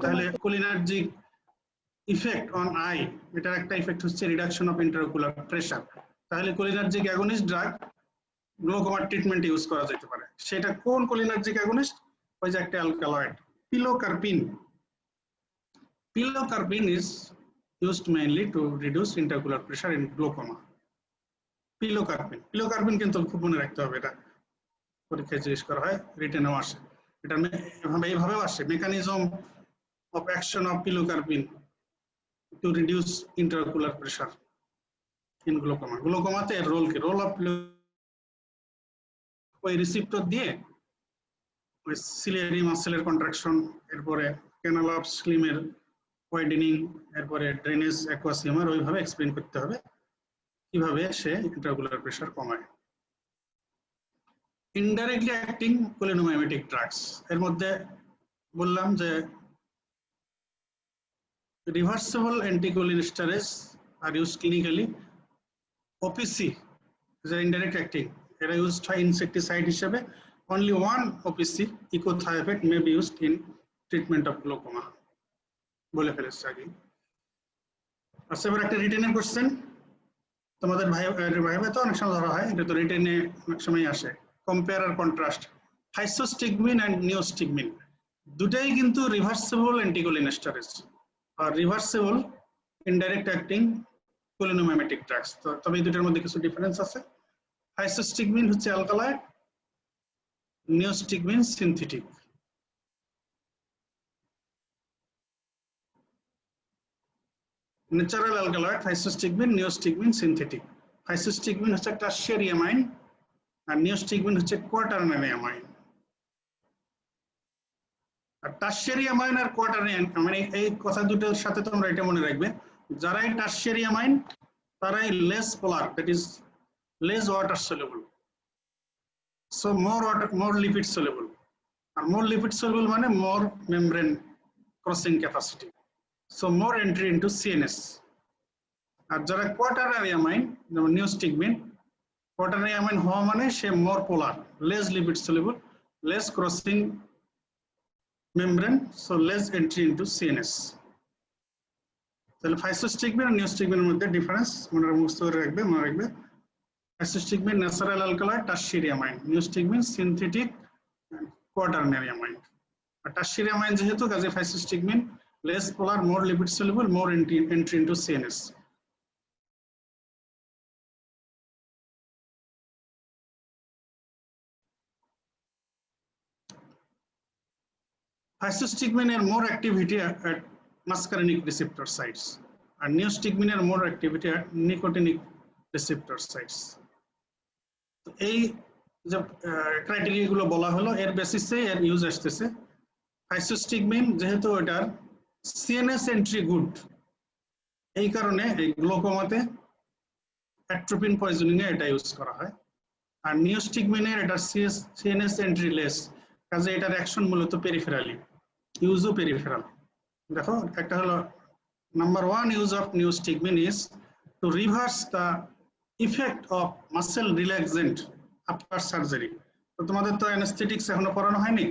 তাহলে কোলিনার্জিক ইফেক্ট অন আই, এটার একটা ইফেক্ট হচ্ছে রিডাকশন অফ ইন্ট্রাওকুলার প্রেসার। তাহলে কোলিনার্জিক অ্যাগনিস্ট ড্রাগ গ্লুকোমার ট্রিটমেন্টে ইউজ করা যেতে পারে। সেটা কোন কোলিনার্জিক অ্যাগনিস্ট? ওই যে একটা alkaloid পিলোকার্পিন। Pilocarpine is used mainly to reduce intraocular pressure in glaucoma. Pilocarpine কিন্তু খুব মনে রাখতে হবে, এটা পরীক্ষায় জিজ্ঞেস করা হয়, রিটেনেও আসে। এটা এইভাবেও আসে, mechanism of action of pilocarpine to reduce intraocular pressure in glaucoma. গ্লোকোমাতে role কি? রোল অফ ওই রিসেপ্টর দিয়ে ওই সিলিয়ারি মাসেলের কন্ট্রাকশন, এরপরে ক্যানাল অফ স্লিমের ওয়াইডেনিং, এরপরে ড্রেনেজ অ্যাকোয়াসিয়ামার, ওইভাবে এক্সপ্লেইন করতে হবে কিভাবে সে ইন্ট্রাওকুলার প্রেসার কমায়। ইনডাইরেক্টলি অ্যাক্টিং কোলিনোমাইমেটিক ড্রাগস এর মধ্যে বললাম যে রিভার্সিবল অ্যান্টিকোলিনেস্টারেজ আর ইউজ ক্লিনিক্যালি। ওপিসি যে ইনডাইরেক্ট অ্যাক্টিং, এটা ইউজড হয় ইনসেক্টিসাইড হিসেবে। Only one OPC ইকোথায়োফেট may be used in treatment of glaucoma, বলে ফেলেছে আগে। আচ্ছা, এবার একটা রিটেনের কোশ্চেন তোমাদের ভাইবে তো অনেক সময় ধরা হয়, এটা তো রিটেনে অনেক সময় আসে। কম্পেয়ার আর কন্ট্রাস্ট হাইসোস্টিগমিন এন্ড নিওস্টিগমিন, দুটাই কিন্তু রিভার্সিবল অ্যান্টিকোলিনেস্টারেজ আর রিভার্সিবল ইনডাইরেক্ট অ্যাক্টিং কোলিনোমাইমেটিক ড্রাগস। তো তবে এই দুটার মধ্যে কিছু ডিফারেন্স আছে। হাইসোস্টিগমিন হচ্ছে alkaloid, নিওস্টিগমিন synthetic. Natural alkaloid হাইসোস্টিগমিন, নিওস্টিগমিন synthetic. হাইসোস্টিগমিন হচ্ছে টারশিয়ারি অ্যামাইন আর নিওস্টিগমিন হচ্ছে কোয়াটারনারি অ্যামাইন। আর টারশিয়ারি অ্যামাইন আর কোয়াটারনারি মানে এই কথা দুটোর সাথে তোমরা এটা মনে রাখবে, যারাই টারশিয়ারি অ্যামাইন তারাই less polar, that is less water soluble, so more lipid soluble. R more lipid soluble মানে মোর মেমব্রেন ক্রসিং ক্যাপাসিটি, সো মোর এন্ট্রি ইনটু সিএনএস। আর যারা কোয়াটারনারি অ্যামাইন যেমন নিওস্টিগমিন, কোয়াটারনারি অ্যামাইন হওয়া মানে সে মোর পোলার, less lipid soluble, less crossing membrane, so less entry into CNS. তাহলে ফাইসোস্টিগমিন আর নিওস্টিগমিনের মধ্যে difference মুখস্থ করে রাখবে। ফাইসোস্টিগমিন natural alkaloid tertiary amine, নিওস্টিগমিন synthetic quaternary amine. আর টারশিয়ারি অ্যামাইন যেহেতু কাজে ফাইসোস্টিগমিন less polar, more lipid soluble, more entry into CNS। Physostigmine are more activity at muscarinic receptor sites, and neostigmine are more activity at nicotinic receptor sites. তো এই যে criteria গুলো বলা হলো এর বেসিসে এর ইউজ আসতেছে। ফাইসোস্টিগমিন যেহেতু এটার সিএনএস এন্ট্রি গুড, এই কারণে এই গ্লোকোমাতে অ্যাট্রোপিন পয়জনিং এ এটা ইউজ করা হয়। আর নিওস্টিগমিনের এটা সিএনএস এন্ট্রি লেস, কাজে এটার অ্যাকশন মূলত পেরিফেরালি, ইউজও পেরিফেরাল। দেখো একটা হলো number 1 use of নিওস্টিগমিন is to reverse the effect of muscle relaxant after surgery. তো তোমাদের তো অ্যানাস্থেটিক্স এখনো পড়ানো হয়নি।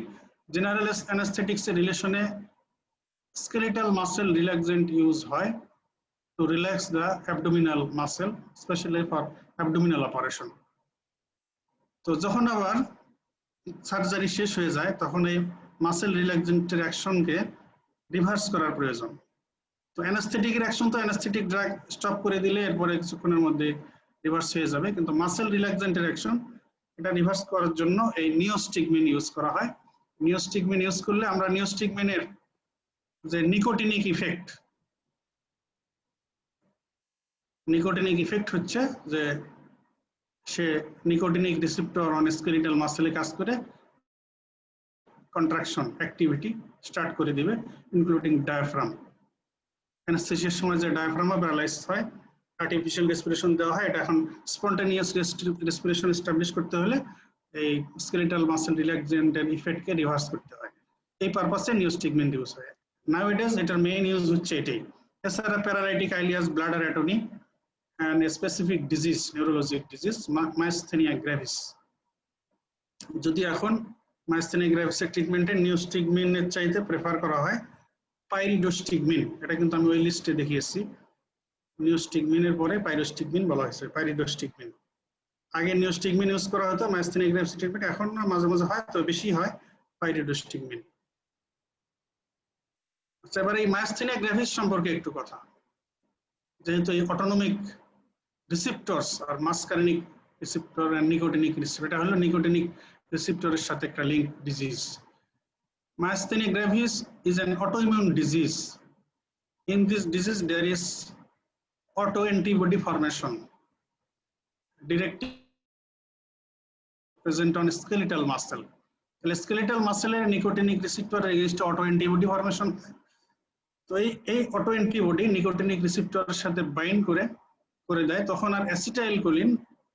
জেনারেল অ্যানাস্থেটিক্স এর রিলেশনে স্কেলেটাল মাসেল রিল্যাক্সেন্ট ইউজ হয় to relax the abdominal muscle, specially for abdominal operation. তো যখন আবার সার্জারি শেষ হয়ে যায় তখন এই মাসেল রিল্যাক্সেন্টের অ্যাকশনকে রিভার্স করার প্রয়োজন। তো অ্যানাস্থেটিকের অ্যাকশন তো অ্যানাস্থেটিক ড্রাগ স্টপ করে দিলে এরপরে কিছুক্ষণের মধ্যে রিভার্স হয়ে যাবে, কিন্তু মাসেল রিল্যাক্সেন্টের অ্যাকশন এটা রিভার্স করার জন্য এই নিওস্টিগমিন ইউজ করা হয়। নিওস্টিগমিন ইউজ করলে আমরা নিওস্টিগমিনের যে নিকোটিনিক ইফেক্ট হচ্ছে যে সে নিকোটিনিক রিসেপ্টর অন স্কেলিটাল মাসেলে কাজ করে কন্ট্রাকশন অ্যাক্টিভিটি স্টার্ট করে দিবে, ইনক্লুডিং ডায়াফ্রাম। অ্যানাস্থেসিয়ার সময় যে ডায়াফ্রামও প্যারালাইজ হয়, আর্টিফিশিয়াল রেসপিরেশন দেওয়া হয়, এটা এখন স্পন্টেনিয়াস রেসপিরেশন এস্টাবলিশ করতে হলে এই স্কেলিটাল মাসেল রিল্যাক্সেন্টের ইফেক্টকে রিভার্স করতে হয়। এই পারপাসে নিওস্টিগমিন ইউজ হয়। নাউএডেজ এটার মেইন ইউজ হচ্ছে এটাই। এছাড়া paralytic ileus, bladder অ্যাটনি and a specific disease, neurologic disease, myasthenia gravis. যদি এখন myasthenia gravis এর ট্রিটমেন্টে নিওস্টিগমিন এর চাইতে প্রেফার করা হয় পাইরিডোস্টিগমিন। এটা কিন্তু আমি ওই লিস্টে দেখিয়েছি, নিওস্টিগমিনের পরে পাইরিডোস্টিগমিন বলা হয়েছে, পাইরিডোস্টিগমিন। আগে নিওস্টিগমিন ইউজ করা হতো myasthenia gravis ট্রিটমেন্ট, এখন না মাঝে মাঝে হয়, তো বেশি হয় পাইরিডোস্টিগমিন। আচ্ছা, এবার এই myasthenia gravis সম্পর্কে একটু কথা। যেহেতু এই অটোনমিক রিসেপ্টরস আর মাসকারিনিক রিসেপ্টর আর নিকোটিনিক রিসেপ্টর, এটা হলো নিকোটিনিক রিসেপ্টরের সাথে একটা link disease. Myasthenia gravis is an autoimmune disease. In this disease there is autoantibody formation directly present on skeletal muscle. The skeletal muscle এর nicotinic receptor against autoantibody formation। তো এই autoantibody nicotinic রিসেপ্টরের সাথে bind করে দেয়, তখন আর acetylcholine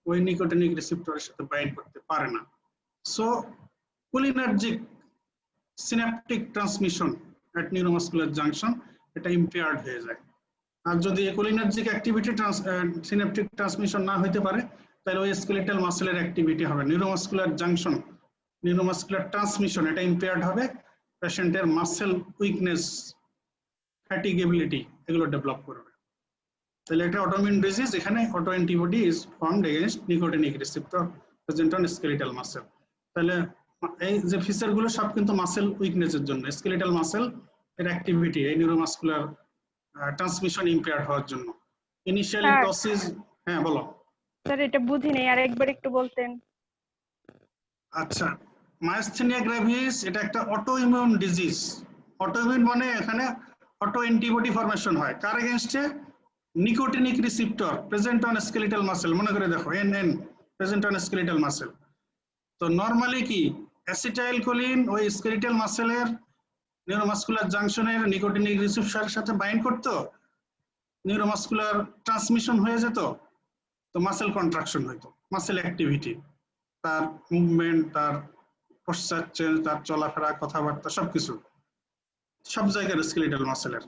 ওই nicotinic রিসেপ্টরের সাথে bind করতে পারে না। সো কোলিনার্জিক সিনাপটিক ট্রান্সমিশন এট নিউরোমাসকুলার জাংশন এটা ইম্পেয়ার্ড হয়ে যায়। আর যদি কোলিনার্জিক অ্যাক্টিভিটি সিনাপটিক ট্রান্সমিশন না হতে পারে তাহলে ওই স্কেলেটাল মাসেলের অ্যাক্টিভিটি হবে, নিউরোমাসকুলার জাংশন, নিউরোমাসকুলার ট্রান্সমিশন এটা ইম্পেয়ার্ড হবে, পেশেন্টের মাসেল উইকনেস, ফ্যাটিগেবিলিটি এগুলো ডেভেলপ করবে। তাহলে একটা অটোইমিউন ডিজিজ, এখানে autoantibody is formed against nicotinic receptor present on skeletal muscle. তাহলে এই যে ফিচার গুলো সব কিন্তু মাসেল উইকনেসের জন্য, স্কেলেটাল মাসেল এর অ্যাক্টিভিটি এই নিউরোমাসকুলার ট্রান্সমিশন ইম্পেয়ার্ড হওয়ার জন্য। ইনিশিয়ালি কসিস, হ্যাঁ বলো স্যার, এটা বুঝি নাই, আর একবার একটু বলতেন। আচ্ছা, মায়াস্থেনিয়া গ্রাভিস এটা একটা অটোইমিউন ডিজিজ। অটোইমিউন মানে এখানে অটো অ্যান্টিবডি ফরমেশন হয় কার এগেইনস্টে? Nicotinic receptor present on skeletal muscle. মনে করে দেখো N present on skeletal muscle. তো নরমালি কি অ্যাসিটাইলকোলিন ওই স্কেলেটাল মাসেলের নিউরোমাস্কুলার জাংশনের নিকোটিনিক রিসেপ্টরের সাথে বাইন্ড করতো, নিউরোমাস্কুলার ট্রান্সমিশন হয়ে যেত, তো মাসেল কন্ট্রাকশন হইতো, মাসেল অ্যাক্টিভিটি, তার মুভমেন্ট, তার পশ্চাৎ চেঞ্জ, তার চলাফেরা, কথাবার্তা সবকিছু সব জায়গার স্কেলিটাল মাসেলের।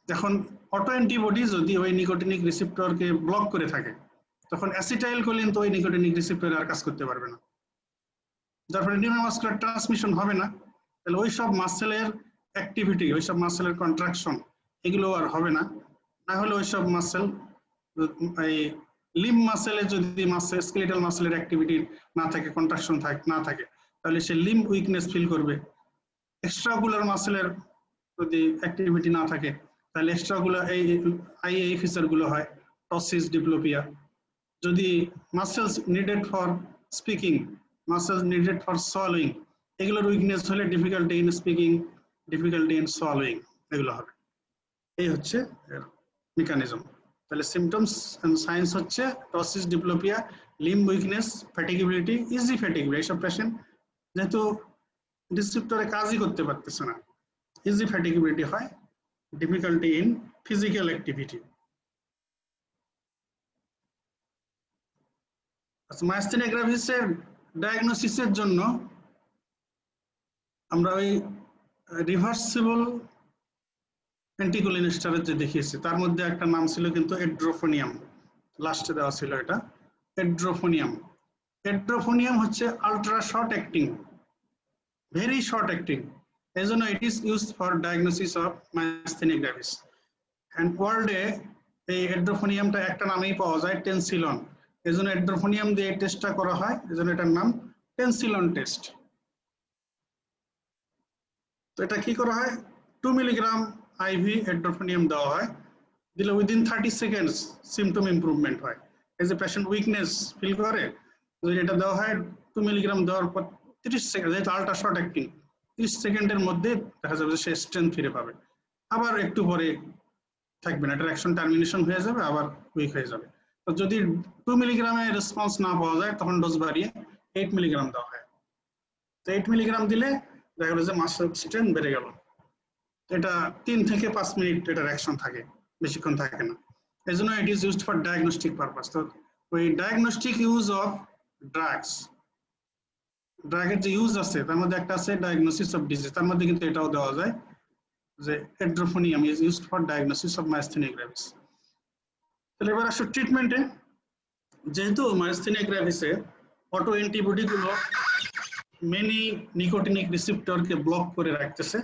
এখন অটো অ্যান্টিবডি যদি ওই নিকোটিনিক রিসেপ্টরকে ব্লক করে থাকে, তখন অ্যাসিটাইলকোলিন তো ওই নিকোটিনিক রিসেপ্টরে আর কাজ করতে পারবে না, যার ফলে নিউরোমাস্কুলার ট্রান্সমিশন হবে না। তাহলে ওই সব মাসেলের অ্যাক্টিভিটি, ওই সব মাসেলের কন্ট্রাকশন এগুলো আর হবে না। না হলে ওই সব মাসেল, এই লিম্ব মাসেলে যদি স্কেলিটাল মাসেলের অ্যাক্টিভিটি না থাকে, কন্ট্রাকশন না থাকে, তাহলে সে লিম্ব উইকনেস ফিল করবে। এক্সট্রাগুলার মাসেলের যদি অ্যাক্টিভিটি না থাকে, তাহলে এক্সট্রাগুলার এই ফিচার গুলো হয় টসিস, ডিপ্লোপিয়া। যদি muscles needed for speaking, muscles needed for swallowing, এগুলোর উইকনেস হলে difficulty in speaking, difficulty in swallowing, এগুলো হবে। এই হচ্ছে মেকানিজম। তাহলে সিমটমস এন্ড সাইন্স হচ্ছে টসিস, ডিপ্লোপিয়া, লিম্ব উইকনেস, ফ্যাটিগিবিলিটি, ইজি ফ্যাটিগিবিলিটি। এইসব পেশেন্ট যেহেতু রিসেপ্টরে কাজই করতে পারতেছে না, ইজি ফ্যাটিগিবিলিটি হয়, difficulty in physical activity. Myasthenia গ্রাভিসের ডায়াগনোসিসের জন্য আমরা ওই রিভার্সিবল অ্যান্টিকোলিনেস্টেরয়েড যে দেখিয়েছি, তার মধ্যে একটা নাম ছিল কিন্তু এড্রোফোনিয়াম, লাস্টে দেওয়া ছিল এটা এড্রোফোনিয়াম। এড্রোফোনিয়াম হচ্ছে ultra short acting, very short acting, এই জন্য it is used for diagnosis of myasthenia গ্রাভিস। And ওয়ার্ল্ডে এই এড্রোফোনিয়ামটা একটা নামেই পাওয়া যায়, টেনসিলন। এই জন্য এড্রোফোনিয়াম দিয়ে টেস্টটা করা হয়, এই জন্য এটার নাম টেনসিলন টেস্ট। তো এটা কি করা হয়, 2 মিলিগ্রাম আইভি এড্রোফোনিয়াম দেওয়া হয়, দিলে উইদিন 30 সেকেন্ডস সিমটম ইমপ্রুভমেন্ট হয়। এই যে পেশেন্ট উইকনেস ফিল করে, যদি এটা দেওয়া হয় 2 মিলিগ্রাম দেওয়ার পর 30 সেকেন্ড, যেহেতু আল্ট্রা শর্ট অ্যাক্টিং, 30 সেকেন্ডের মধ্যে দেখা যাবে যে সে স্ট্রেংথ ফিরে পাবে। আবার একটু পরে থাকবে না, এটার অ্যাকশন টার্মিনেশন হয়ে যাবে, আবার উইক হয়ে যাবে। তো যদি 2 মিলিগ্রামে রেসপন্স না পাওয়া যায়, তখন ডোজ বাড়িয়ে 8 মিলিগ্রাম দেওয়া হয়। তো 8 মিলিগ্রাম দিলে দেখা গেল যে মাসেল স্ট্রেংথ বেড়ে গেল। এটা 3 থেকে 5 মিনিট এটার অ্যাকশন থাকে, বেশিক্ষণ থাকে না। এই জন্য it is used for diagnostic purpose. তো ওই ডায়াগনস্টিক ইউজ অফ ড্রাগস, ড্রাগের যে ইউজ আছে তার মধ্যে একটা আছে ডায়াগনোসিস অফ ডিজিজ, তার মধ্যে কিন্তু এটাও দেওয়া যায় যে এড্রোফোনিয়াম is used for diagnosis of myasthenia গ্রাভিস। তাহলে এবার আসো ট্রিটমেন্টে। যেহেতু মায়াস্থেনিয়া গ্রাভিসে অটো অ্যান্টিবডি গুলো মেনি নিকোটিনিক রিসেপ্টরকে ব্লক করে রাখতেছে,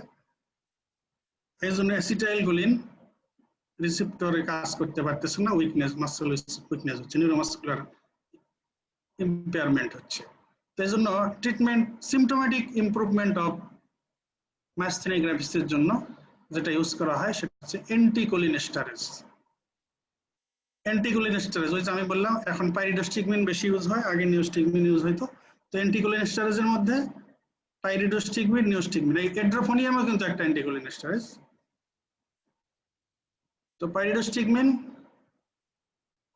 এই জন্য অ্যাসিটাইলকোলিন রিসেপ্টরে কাজ করতে পারতেছে না, উইকনেস, মাসেল উইকনেস হচ্ছে, নিউরোমাস্কুলার ইম্পেয়ারমেন্ট হচ্ছে। তো এই জন্য treatment, symptomatic improvement of myasthenia গ্রাভিসের জন্য যেটা ইউজ করা হয় সেটা হচ্ছে অ্যান্টিকোলিনেস্টেরয়েড। অ্যান্টিকোলিনেস্টেরয়েড ওই যে আমি বললাম, এখন পাইরিডোস্টিগমিন বেশি ইউজ হয়, আগে নিওস্টিগমিন ইউজ হইতো। তো অ্যান্টিকোলিনেস্টেরয়েডের মধ্যে পাইরিডোস্টিগমিন, নিওস্টিগমিন, এই এড্রোফোনিয়ামও কিন্তু একটা অ্যান্টিকোলিনেস্টেরয়েড। তো পাইরিডোস্টিগমিন,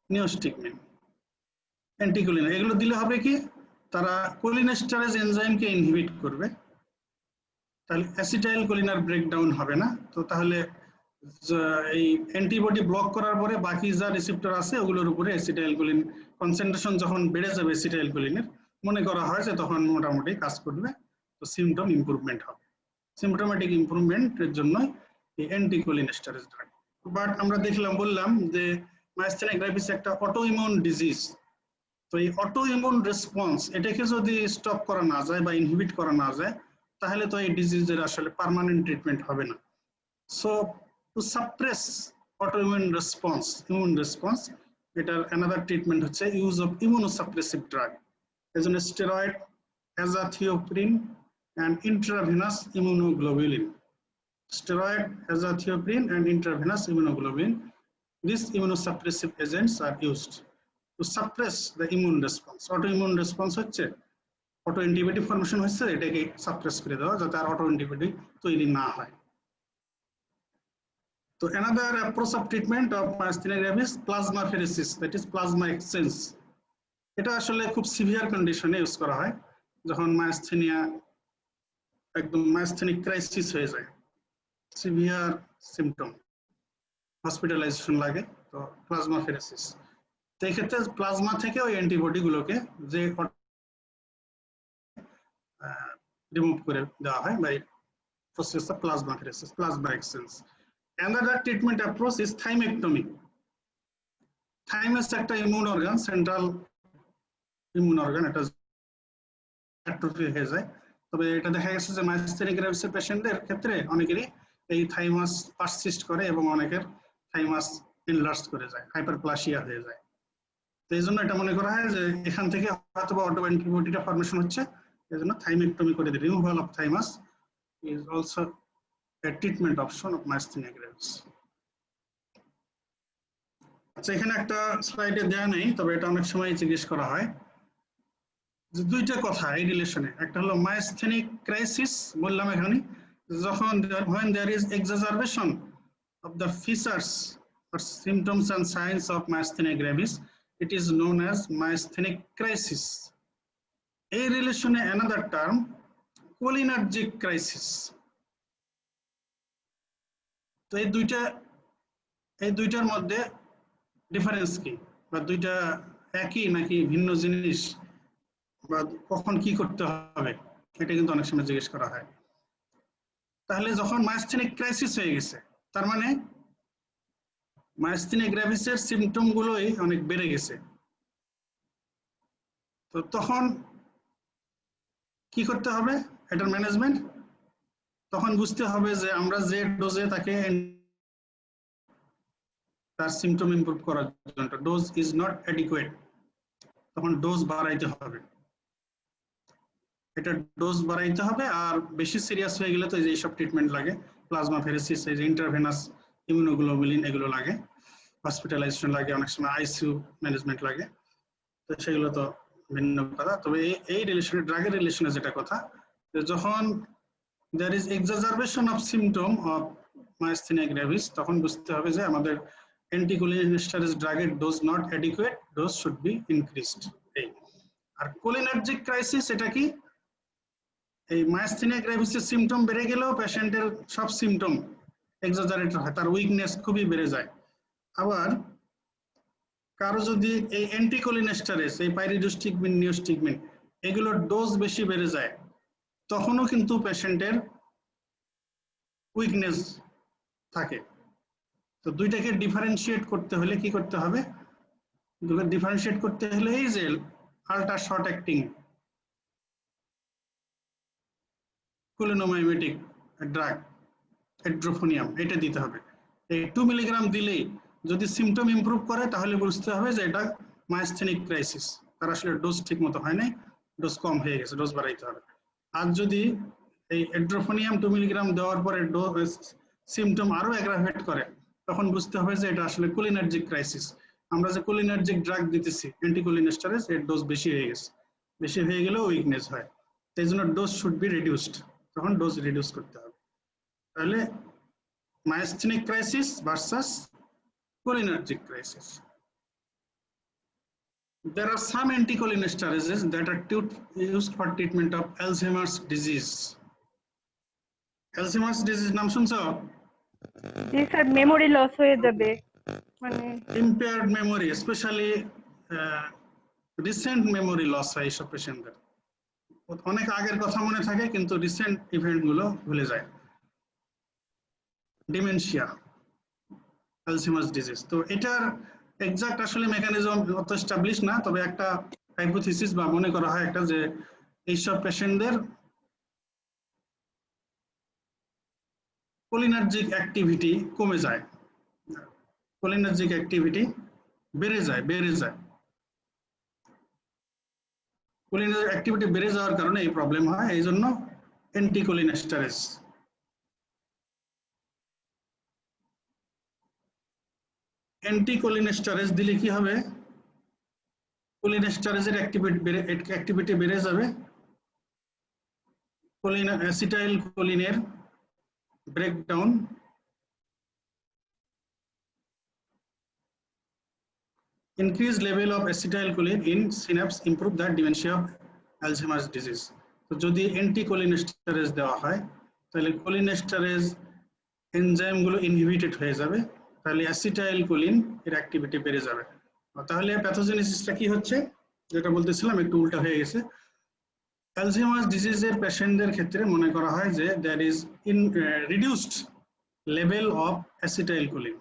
নিওস্টিগমিন, অ্যান্টিকোলিন, এগুলো দিলে হবে কি, তারা কোলিনেস্টেরেজ এনজাইমকে ইনহিবিট করবে, তাহলে অ্যাসিটাইলকোলিন আর ব্রেকডাউন হবে না। তো তাহলে এই অ্যান্টিবডি ব্লক করার পরে বাকি যা রিসেপ্টর আছে ওগুলোর উপরে অ্যাসিটাইলকোলিন কনসেন্ট্রেশন যখন বেড়ে যাবে অ্যাসিটাইলকোলিনের, মনে করা হয় যে তখন মোটামুটি কাজ করবে, তো সিমটম ইমপ্রুভমেন্ট হবে। সিমটোমেটিক ইমপ্রুভমেন্টের জন্য এই অ্যান্টিকোলিনেস্টেরয়েড ড্রাগ। বাট আমরা বললাম যে মায়াস্থেনিয়া গ্রাভিস একটা অটো ইমিউন ডিজিজ। তো এই অটো ইমিউন রেসপন্স এটাকে যদি স্টপ করা না যায় বা ইনহিবিট করা না যায়, তাহলে তো এই ডিজিজের আসলে পার্মানেন্ট ট্রিটমেন্ট হবে না। So to suppress autoimmune response, immune response, এটার অ্যানাদার ট্রিটমেন্ট হচ্ছে ইউজ অফ ইমিউনোসাপ্রেসিভ ড্রাগ। এজন্য steroid, azathioprine and intravenous immunoglobulin. Steroid, azathioprine and intravenous immunoglobulin. These immunosuppressive agents are used to suppress the immune response. Autoimmune response হচ্ছে auto antibody formation হচ্ছে, এটাকে suppress করে দেওয়া যাতে আর auto antibody তৈরি না হয়। তো another approach of treatment of myasthenia gravis, plasmapheresis, that is plasma exchange. এটা আসলে খুব সিভিয়ার কন্ডিশনে ইউজ করা হয়, যখন মায়াস্থেনিয়া একদম মায়াস্থেনিক ক্রাইসিস হয়ে যায়, সিভিয়ার সিমটম, হসপিটালাইজেশন লাগে, তো প্লাজমাফেরেসিস। তো এই ক্ষেত্রে প্লাজমা থেকে ওই অ্যান্টিবডি গুলোকে যে রিমুভ করে দেওয়া হয় by process of plasmapheresis, plasma exchange. Another treatment approach is thymectomy. Thymus একটা immune organ, central immune organ, এটা অ্যাট্রফি হয়ে যায়। তবে এটা দেখা গেছে যে মাইস্থেনিক গ্রেভিসের পেশেন্টদের ক্ষেত্রে অনেকেরই এই থাইমাস পারসিস্ট করে এবং অনেকের থাইমাস এনলার্জ করে যায়, হাইপারপ্লাসিয়া হয়ে যায়। তো এই জন্য এটা মনে করা হয় যে এখান থেকে হয়তো অটো অ্যান্টিবডিটা ফর্মেশন হচ্ছে, এই জন্য থাইমেক্টমি করে দিই। Removal of thymus is also a treatment option of myasthenia gravis. আচ্ছা, এখানে একটা স্লাইডে দেয়া নেই, তবে এটা অনেক সময় জিজ্ঞেস করা হয় যে দুইটা কথা এই রিলেশনে। একটা হলো মায়াস্থেনিক ক্রাইসিস, বললাম এখানে যখন when there is exacerbation of the features or symptoms and signs of myasthenia gravis, it is known as myasthenic crisis. এই রিলেশনে another term কোলিনার্জিক ক্রাইসিস। তো এই দুইটার মধ্যে ডিফারেন্স কি, বা দুইটা একই নাকি ভিন্ন জিনিস, বা কখন কি করতে হবে, এটা কিন্তু অনেক সময় জিজ্ঞেস করা হয়। তাহলে যখন মায়াস্থেনিক ক্রাইসিস হয়ে গেছে, তার মানে মায়াস্থেনিক গ্রেভিসের সিমটম গুলোই অনেক বেড়ে গেছে। তো তখন কি করতে হবে, এটার ম্যানেজমেন্ট। তখন বুঝতে হবে যে আমরা যে ডোজে তাকে তার সিমটম ইমপ্রুভ করার জন্য, ডোজ ইজ নট অ্যাডিকুয়েট, তখন ডোজ বাড়াইতে হবে। এটা ডোজ বাড়াইতে হবে। আর বেশি সিরিয়াস হয়ে গেলে তো এই যে এইসব ট্রিটমেন্ট লাগে, প্লাজমাফেরেসিস, এই যে ইন্টারভেনাস ইমিউনোগ্লোবুলিন এগুলো লাগে, হসপিটালাইজেশন লাগে, অনেক সময় আইসিইউ ম্যানেজমেন্ট লাগে। তো সেগুলো তো ভিন্ন কথা। তবে এই রিলেশনে, ড্রাগের রিলেশনে যেটা কথা, যখন there is exacerbation of symptom of myasthenia gravis, তখন বুঝতে হবে যে আমাদের অ্যান্টিকোলিনেস্টারেজ ড্রাগের dose not adequate, dose should be increased. R cholinergic crisis এটা কি, এই মায়াস্থেনিয়া গ্রেভিসের সিমটম বেড়ে গেলেও পেশেন্টের সব সিমটম এক্সাজারেটেড হয়, তার উইকনেস খুবই বেড়ে যায়। আবার কারো যদি এই অ্যান্টিকোলিনেস্টারেজ, এই পাইরিডোস্টিকমিন, নিওস্টিকমিন, এগুলোর ডোজ বেশি বেড়ে যায়, তখনও কিন্তু পেশেন্টের উইকনেস থাকে। তো দুইটাকে ডিফারেন্সিয়েট করতে হলে কি করতে হবে, ডিফারেন্সিয়েট করতে হলে এই যে আল্ট্রা শর্ট অ্যাক্টিং কোলিনোমাইমেটিক ড্রাগ এড্রোফোনিয়াম, এটা দিতে হবে। এই 2 মিলিগ্রাম দিলেই যদি সিমটম ইমপ্রুভ করে, তাহলে বুঝতে হবে যে এটা মায়াস্থেনিক ক্রাইসিস, তার আসলে ডোজ ঠিক মতো হয় নাই, ডোজ কম হয়ে গেছে, ডোজ বাড়াইতে হবে। আর যদি এই এড্রোফোনিয়াম 2 মিলিগ্রাম দেওয়ার পরে সিমটম আরো অ্যাগ্রাভেট করে, তখন বুঝতে হবে যে এটা আসলে কোলিনার্জিক ক্রাইসিস। আমরা যে কোলিনার্জিক ড্রাগ দিতেছি অ্যান্টিকোলিনেস্টারেজ, এর ডোজ বেশি হয়ে গেছে, বেশি হয়ে গেলেও উইকনেস হয়, সেই জন্য ডোজ শুড বি রিডিউসড, তখন ডোজ রিডিউস করতে হবে। তাহলে মায়াস্থেনিক crisis versus cholinergic crisis. There are some anticholinesterases that are used for treatment of Alzheimer's disease. Alzheimer's disease নাম শুনছো? জি স্যার, মেমোরি লস হয়ে যাবে, মানে impaired memory, especially recent memory loss হয় এইসব পেশেন্টদের। অনেক আগের কথা মনে থাকে কিন্তু রিসেন্ট ইভেন্ট গুলো ভুলে যায়। Dementia, অ্যালঝেইমার্স disease. তো এটার এক্সাক্ট আসলে মেকানিজম অত এস্টাবলিশ না, তবে একটা হাইপোথিসিস বা মনে করা হয় একটা, যে এইসব পেশেন্টদের কোলিনার্জিক অ্যাক্টিভিটি কমে যায়, কোলিনার্জিক অ্যাক্টিভিটি বেড়ে যায়। কোলিনার্জিক অ্যাক্টিভিটি বেড়ে যাওয়ার কারণে এই প্রবলেম হয়, এই জন্য অ্যান্টিকোলিনেস্টারেজ। অ্যান্টিকোলিনেস্টারেজ দিলে কি হবে, কোলিনেস্টারেজের অ্যাক্টিভিটি বেড়ে যাবে, acetyl কোলিনের breakdown, increased level of acetylcholine in synapse improve the dementia of Alzheimer's disease. তো যদি অ্যান্টিকোলিনেস্টারেজ দেওয়া হয়, তাহলে কোলিনেস্টারেজ এনজাইম গুলো ইনহিবিটেড হয়ে যাবে, তাহলে অ্যাসিটাইলকোলিন এর অ্যাক্টিভিটি বেড়ে যাবে। তাহলে প্যাথোজেনেসিসটা কি হচ্ছে, যেটা বলতেছিলাম একটু উল্টা হয়ে গেছে। অ্যালঝেইমার্স ডিজিজের পেশেন্টদের ক্ষেত্রে মনে করা হয় যে there is reduced level of acetylcholine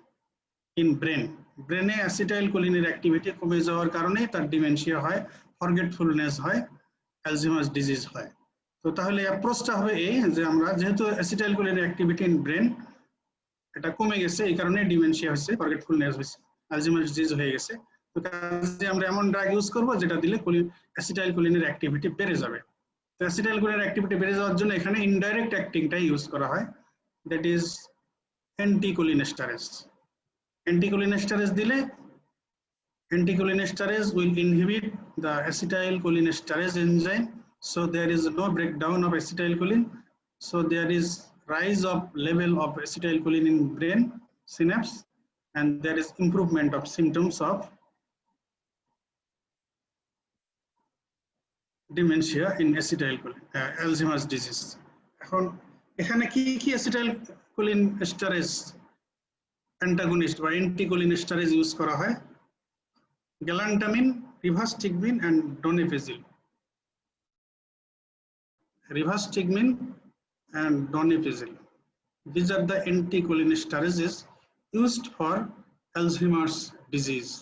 in brain. ব্রেনে অ্যাসিটাইলকোলিনের অ্যাক্টিভিটি কমে যাওয়ার কারণে তার ডিমেনশিয়া হয়, ফরগেটফুলনেস হয়, অ্যালঝেইমার্স ডিজিজ হয়। তো তাহলে অ্যাপ্রোচটা হবে এই যে আমরা যেহেতু অ্যাসিটাইলকোলিনের অ্যাক্টিভিটি ইন ব্রেন এটা কমে গেছে, এই কারণে ডিমেনশিয়া হচ্ছে, ফরগেটফুলনেস হচ্ছে, অ্যালঝেইমার্স ডিজিজ হয়ে গেছে। তো কাজে আমরা এমন ড্রাগ ইউজ করব যেটা দিলে অ্যাসিটাইলকোলিনের অ্যাক্টিভিটি বেড়ে যাবে। তো অ্যাসিটাইলকোলিনের অ্যাক্টিভিটি বেড়ে যাওয়ার জন্য এখানে ইনডাইরেক্ট অ্যাক্টিংটাই ইউজ করা হয়, that is অ্যান্টিকোলিনেস্টারেজ। Anticholinesterase dile, anticholinesterase will inhibit the acetylcholinesterase enzyme, so there is no breakdown of acetylcholine, so there is rise of level of acetylcholine in brain synapse, and there is improvement of symptoms of dementia in Alzheimer's disease. এখন এখানে কি কি acetylcholinesterase antagonist বা অ্যান্টিকোলিনেস্টারেজ use করা হয়? গ্যালান্টামিন, রিভাস্টিগমিন and ডোনেফেজিল। রিভাস্টিগমিন and ডোনেফেজিল, these are the anticholinesterases used for Alzheimer's disease.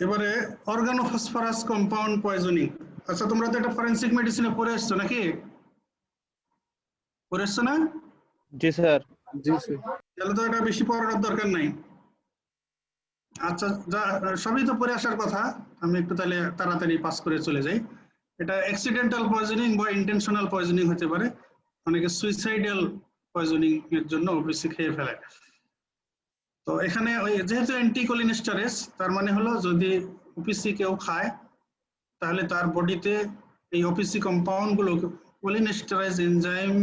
এবারে organophosphorus compound poisoning. আচ্ছা, তোমরা তো এটা ফরেনসিক মেডিসিনে পড়ে আসছো নাকি? পড়ে আসছো না? জি স্যার। তাহলে তো এটা বেশি পড়ার দরকার নাই। আচ্ছা, সবই তো পড়ে আসার কথা, আমি একটু তাহলে তাড়াতাড়ি পাস করে চলে যাই। এটা অ্যাক্সিডেন্টাল পয়জনিং বা ইন্টেনশনাল পয়জনিং হতে পারে। অনেকে সুইসাইডাল পয়জনিং এর জন্য ওপিসি খেয়ে ফেলে। তো এখানে ওই যেহেতু অ্যান্টিকোলিনেস্টারেজ, তার মানে হলো যদি ওপিসি কেউ খায় তাহলে তার বডিতে এই ওপিসি কম্পাউন্ড গুলো কোলিনেস্টারেজ এনজাইম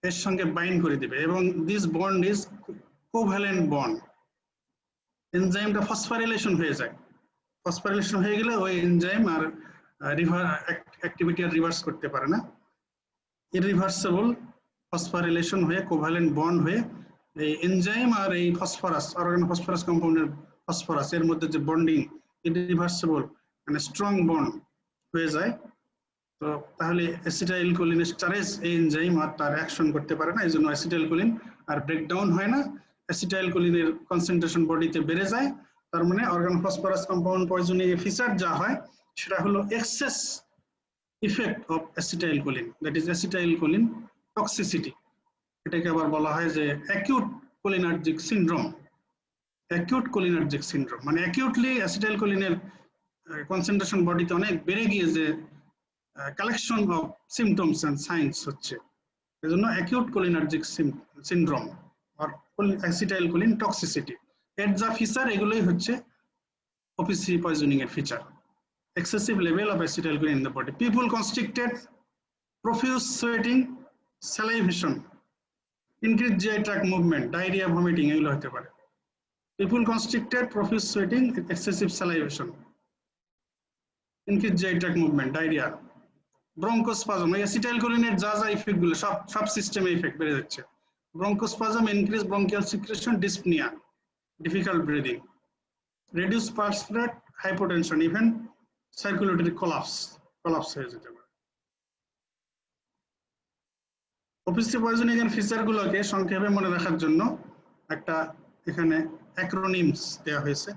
এর সঙ্গে বাইন্ড করে দিবে, এবং this bond is covalent bond. এনজাইমটা phosphorylation হয়ে যায়, ফসফোরাইলেশন হয়ে গেলে ওই এনজাইম আর অ্যাক্টিভিটি আর রিভার্স করতে পারে না। ইররিভার্সিবল ফসফোরাইলেশন হয়ে কোভ্যালেন্ট বন্ড হয়ে এই এনজাইম আর এই ফসফরাস, অর্গানোফসফরাস কম্পাউন্ডের ফসফরাস এর মধ্যে যে বন্ডিং ইররিভার্সিবল মানে স্ট্রং বন্ড হয়ে যায়। তো তাহলে অ্যাসিটাইলকোলিনেস্টারেজ এই এনজাইম আর তার অ্যাকশন করতে পারে না, এই জন্য অ্যাসিটাইলকোলিন আর ব্রেকডাউন হয় না, অ্যাসিটাইলকোলিনের কনসেন্ট্রেশন বডিতে বেড়ে যায়। তার মানে অর্গানোফসফরাস কম্পাউন্ড পয়জনিং এর ফিচার যা হয় সেটা হলো excess effect of acetylcholine, that is acetylcholine toxicity. এটাকে আবার বলা হয় যে acute cholinergic syndrome. Acute cholinergic syndrome মানে অ্যাকিউটলি অ্যাসিটাইলকোলিনের কনসেন্ট্রেশন বডিতে অনেক বেড়ে গিয়ে যে collection of symptoms and signs হচ্ছে, এজন্য অ্যাকিউট কোলিনার্জিক সিনড্রোম আর অ্যাসিটাইলকোলিন টক্সিসিটি এর যা ফিচার এগুলোই হচ্ছে ওপিসি পয়জনিং এর feature. Excessive level of acetylcholine in the body, people constricted, profuse sweating, salivation, increased GI tract movement, diarrhea, vomiting এগুলো হতে পারে। People constricted, profuse sweating, excessive salivation, increased GI tract movement, diarrhea, bronchospasm, এই অ্যাসিটাইলকোলিনের যা যা effect গুলো সব সিস্টেমে effect বেড়ে যাচ্ছে। Bronchospasm, increased bronchial secretion, dyspnea, difficult breathing, reduced pulse rate, hypotension, even circulatory collapse হয়ে যেতে পারে। ওপিসি পয়জনিং এর ফিচার গুলোকে সংক্ষেপে মনে রাখার জন্য একটা এখানে অ্যাক্রোনিমস দেওয়া হয়েছে।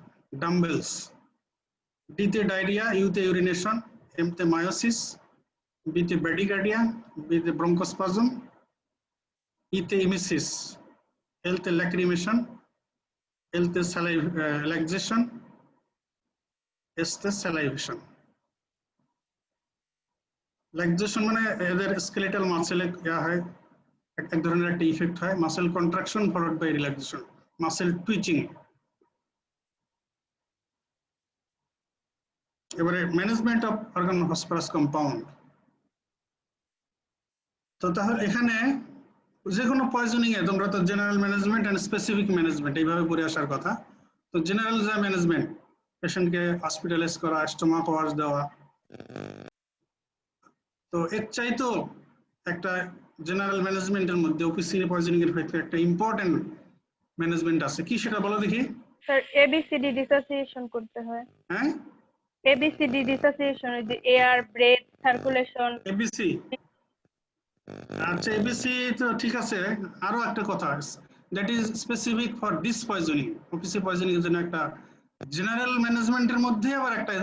ডাম্বেলস, ডি তে ডায়রিয়া, ইউ তে ইউরিনেশন, এম তে মায়োসিস, বি তে ব্র্যাডিকার্ডিয়া, বি তে ব্রঙ্কোস্পাজম, ই তে ইমিসিস, এল তে ল্যাক্রিমেশন, এল তে ল্যাক্সেশন, এস তে স্যালাইভেশন। ল্যাক্সেশন মানে এদের স্কেলেটাল মাসেলে হয়, এক ধরনের একটা ইফেক্ট হয়, muscle contraction followed by relaxation, muscle twitching. এবারে ম্যানেজমেন্ট অফ অর্গানোফসফরাস কম্পাউন্ড। তো তাহলে এখানে যে কোনো পয়জনিং এ তোমরা তো general management and specific management এইভাবে পড়ে আসার কথা। তো জেনারেল যা ম্যানেজমেন্ট পেশেন্টকে হসপিটালাইজ করা, স্টোমাক ওয়াশ দেওয়া। তো এর চাইতো একটা জেনারেল ম্যানেজমেন্টের মধ্যে ওপিসি পয়জনিং এর ক্ষেত্রে একটা ইম্পর্টেন্ট ম্যানেজমেন্ট আছে, কি সেটা বলো দেখি। স্যার এবিসিডি ডিসোসিয়েশন করতে হয়। হ্যাঁ, এবিসিডি ডিসোসিয়েশন, যে এয়ার, ব্রেথ, সার্কুলেশন। এবিসি। আচ্ছা, এবিসি তো ঠিক আছে, আরো একটা কথা আছে, that is specific for this poisoning. OPC poisoning এর জন্য একটা জেনারেল ম্যানেজমেন্টের মধ্যে আবার একটা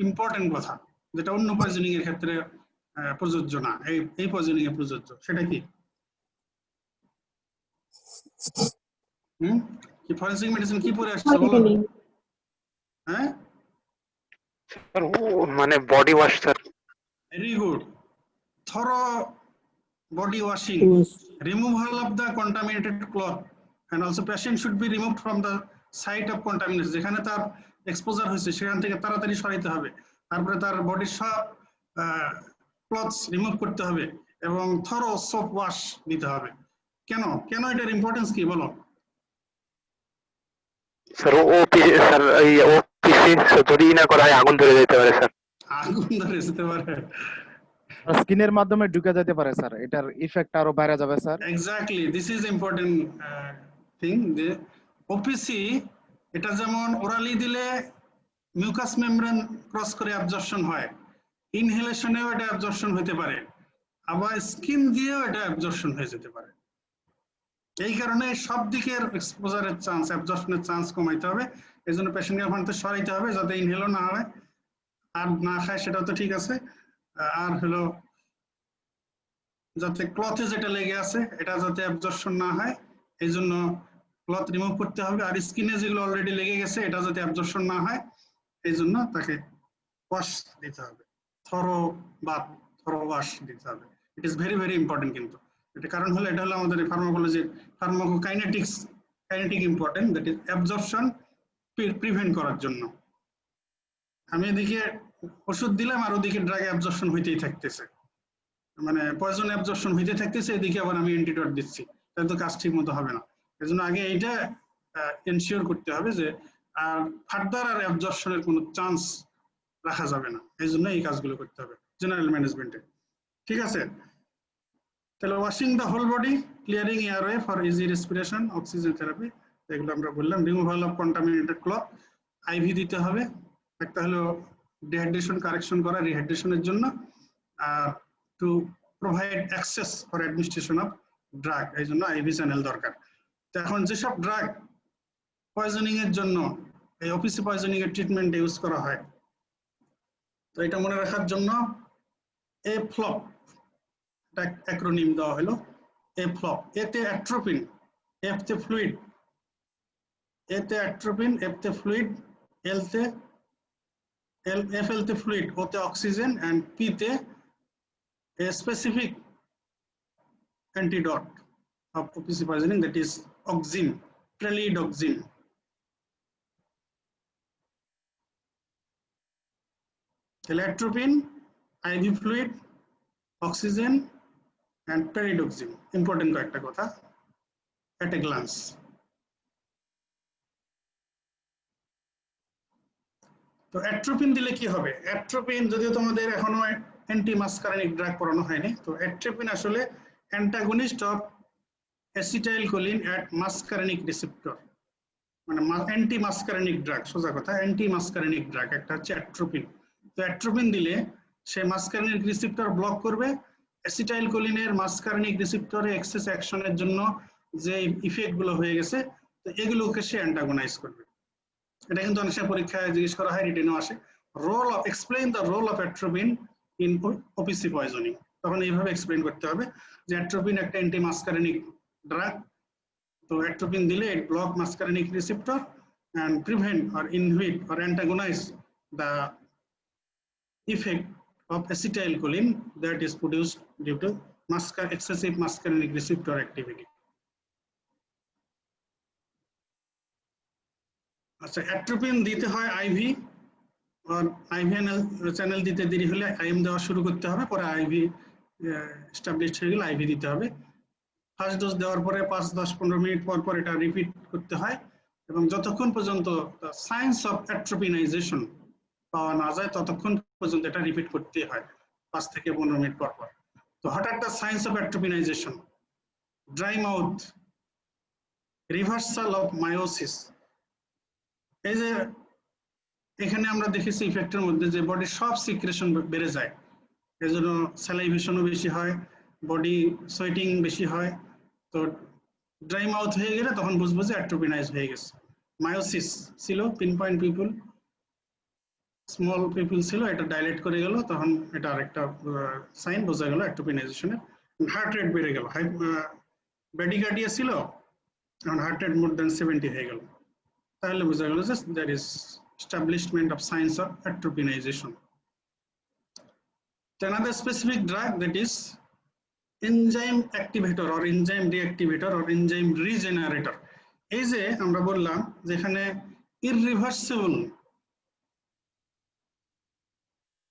ইম্পর্টেন্ট কথা, যেটা অন্য পয়জনিং এর ক্ষেত্রে প্রযোজ্য না, এই পয়জনিং এ প্রযোজ্য। সেটা কি? কি ফরেনসিক মেডিসিন কি পড়ে আসছে বলো? হ্যাঁ, স্যার মানে body wash sir. Very good. Thorough body washing, removal of the contaminated cloth, and also patient should be removed from the site of contamination, যেখানে তার এক্সপোজার হয়েছে সেখান থেকে তাড়াতাড়ি সরাইতে হবে, তারপরে তার বডির সব ক্লথস রিমুভ করতে হবে এবং থরো সোপ ওয়াশ দিতে হবে। কেন কেন এটার ইম্পর্টেন্স কি বলো? স্যার স্যার এই ওপিসি যদি না করা হয় আগুন ধরে যেতে পারে স্যার। আগুন ধরে যেতে পারে, স্কিনের মাধ্যমে ঢুকে যেতে পারে স্যার, এটার ইফেক্ট আরো বাইরে যাবে sir. Exactly, this is important thing, যে ওপিসি এটা যেমন ওরালি দিলে মিউকাস মেমব্রেন ক্রস করে অ্যাবজর্পশন হয়, ইনহেলেশনেও এটা অ্যাবজর্পশন হতে পারে, আবার স্কিন দিয়েও এটা অ্যাবজর্পশন হয়ে যেতে পারে। এই কারণে সব দিকের এক্সপোজারের চান্স, অ্যাবজর্পশনের চান্স কমাইতে হবে। এই জন্য পেশেন্টকে ওখান থেকে সরাইতে হবে যাতে ইনহেলও না হয়, আর না খায় সেটাও তো ঠিক আছে, আর হলো যাতে ক্লথে যেটা লেগে আছে এটা যাতে অ্যাবজর্পশন না হয়, এই জন্য ক্লথ রিমুভ করতে হবে। আর স্কিনে যেগুলো অলরেডি লেগে গেছে এটা যাতে অ্যাবজর্পশন না হয়, এই জন্য তাকে ওয়াশ দিতে হবে, থরো বাথ, থরো ওয়াশ দিতে হবে। It is very very important. কিন্তু এটা কারণ হলো এটা হলো আমাদের ফার্মাকোলজির kinetic important, that is absorption prevent করার জন্য। আমি এদিকে ওষুধ দিলাম আর ওদিকে ড্রাগ অ্যাবজর্পশন হইতেই থাকতেছে, মানে পয়জন অ্যাবজর্পশন হইতে থাকতেছে, এদিকে আবার আমি অ্যান্টিডট দিচ্ছি, তাহলে তো কাজ ঠিক মতো হবে না। এই জন্য আগে এইটা এনশিওর করতে হবে যে আর ফার্দার আর অ্যাবজর্পশনের কোনো চান্স রাখা যাবে না, এই জন্য এই কাজগুলো করতে হবে জেনারেল ম্যানেজমেন্টে। ঠিক আছে, তাহলে washing the whole body, clearing airway for easy respiration, oxygen therapy, এগুলো আমরা বললাম। Removal of contaminated cloth, IV দিতে হবে। একটা হলো ডিহাইড্রেশন কারেকশন করা, রিহাইড্রেশনের জন্য, আর to provide access for administration of drug, এই জন্য আইভি চ্যানেল দরকার। তো এখন যেসব ড্রাগ পয়জনিং এর জন্য এই ওপিসি পয়জনিং এর ট্রিটমেন্ট ইউজ করা হয়, তো এটা মনে রাখার জন্য এফ্লপ একটা অ্যাক্রোনিম দেওয়া হলো, এফ্লপ। এতে অ্যাট্রোপিন, এফতে ফ্লুইড, এতে অ্যাট্রোপিন, এফতে ফ্লুইড, এফএলতে ফ্লুইড, ওতে অক্সিজেন, এন্ড পিতে a specific antidote of OPC poisoning, that is oxime, pralidoxime. Atropine, IV fluid, oxygen, and pralidoxime. Important কয়েকটা কথা at a glance. তো অ্যাট্রোপিন দিলে কি হবে? অ্যাট্রোপিন যদিও তোমাদের এখনো অ্যান্টি মাস্কারিনিক ড্রাগ পড়ানো হয়নি, তো অ্যাট্রোপিন আসলে antagonist of acetylcholine at muscarinic receptor, মানে অ্যান্টি মাস্কারিনিক ড্রাগ, সোজা কথা অ্যান্টি মাস্কারিনিক ড্রাগ একটা হচ্ছে অ্যাট্রোপিন। তো অ্যাট্রোপিন দিলে সে মাস্কারিনিক রিসেপ্টর ব্লক করবে, অ্যাসিটাইলকোলিনের মাস্কারিনিক রিসেপ্টরে এক্সেস অ্যাকশনের জন্য যে ইফেক্ট গুলো হয়ে গেছে, তো এগুলোকে সে অ্যান্টাগোনাইজ করবে। এটা কিন্তু অনেক সময় পরীক্ষায় জিজ্ঞেস করা হয়, রিটেনও আসে, role of explain the role of atropine in OPC poisoning. তখন এইভাবে এক্সপ্লেইন করতে হবে যে অ্যাট্রোপিন একটা অ্যান্টি মাস্কারিনিক ড্রাগ, তো অ্যাট্রোপিন দিলে it block muscarinic receptor and prevent or inhibit or antagonize the effect of acetylcholine that is produced due to excessive muscarinic receptor activity. আচ্ছা, atropine দিতে হয় আইভি, আর ivy channel দিতে দেরি হলে IM দেওয়া শুরু করতে হবে, পরে আইভি এস্টাবলিশড হয়ে গেলে আইভি দিতে হবে। ফার্স্ট ডোজ দেওয়ার পরে 5, 10, 15 মিনিট পর পর এটা রিপিট করতে হয়, এবং যতক্ষণ পর্যন্ত সায়েন্স অফ অ্যাট্রোপিনাইজেশন পাওয়া না যায় ততক্ষণ পর্যন্ত এটা রিপিট করতে হয় 5 থেকে 15 মিনিট পর পর। তো হঠাৎ একটা science of atropinization, dry mouth, reversal of miosis. এই যে এখানে আমরা দেখেছি ইফেক্টের মধ্যে যে বডির সব সিক্রেশন বেড়ে যায়, এই জন্য স্যালাইভেশনও বেশি হয়, বডি সোয়েটিং বেশি হয়। তো ড্রাই মাউথ হয়ে গেলে তখন বুঝবো যে অ্যাট্রোপিনাইজ হয়ে গেছে। মায়োসিস ছিল, pin point people, small people ছিল, এটা ডাইলেট করে গেল, তখন এটা আরেকটা সাইন বোঝা গেল অ্যাট্রোপিনাইজেশনের। হার্ট রেট বেড়ে গেল, ব্র্যাডিকার্ডিয়া ছিল, এখন হার্ট রেট মোর দ্যান 70 হয়ে গেল, তাহলে বোঝা গেল যে that is establishment of science of atropinization. Another specific drug, that is enzyme activator or enzyme reactivator or enzyme regenerator. এই যে আমরা বললাম যেখানে irreversible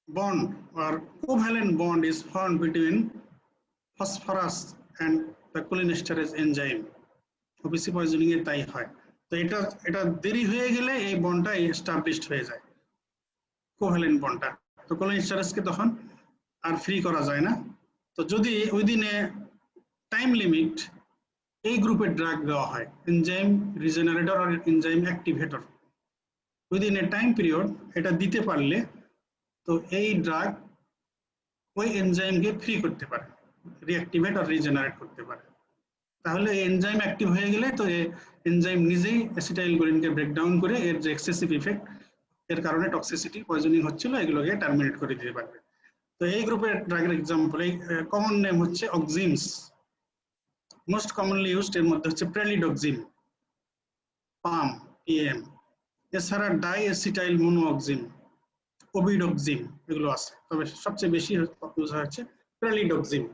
bond or covalent bond is formed between phosphorus and the cholinesterase enzyme. OPC poisoning এ তাই হয়। তো এটা দেরি হয়ে গেলে এই বন্ডটা এস্টাবলিশড হয়ে যায়, কোভ্যালেন্ট বন্ডটা। তো কোলিনেস্টারেজকে তখন আর ফ্রি করা যায় না। তো যদি ওই দিনে টাইম লিমিট এই গ্রুপের ড্রাগ দেওয়া হয়, এনজাইম রিজেনারেটর আর এনজাইম অ্যাক্টিভেটর, ওই দিনে টাইম পিরিয়ড এটা দিতে পারলে তো এই ড্রাগ ওই এনজাইমকে ফ্রি করতে পারে, রিঅ্যাক্টিভেট আর রিজেনারেট করতে পারে। তাহলে এনজাইম অ্যাক্টিভ হয়ে গেলে তো এনজাইম নিজেই অ্যাসিটাইল কোলিনকে ব্রেকডাউন করে এর যে এক্সেসিভ ইফেক্ট এর কারণে টক্সিসিটি পয়জনিং হচ্ছিল এগুলোকে টার্মিনেট করে দিতে পারবে। তো এই গ্রুপের ড্রাগের এক্সাম্পল, এই কমন নেম হচ্ছে অক্সিমস, মোস্ট কমনলি ইউজড এর মধ্যে হচ্ছে প্রেলিডক্সিম, পাম, পিএম, এছাড়া ডাই অ্যাসিটাইল মোনোঅক্সিম, ওবিডক্সিম এগুলো আছে, তবে সবচেয়ে বেশি ইউজ হচ্ছে প্রেলিডক্সিম।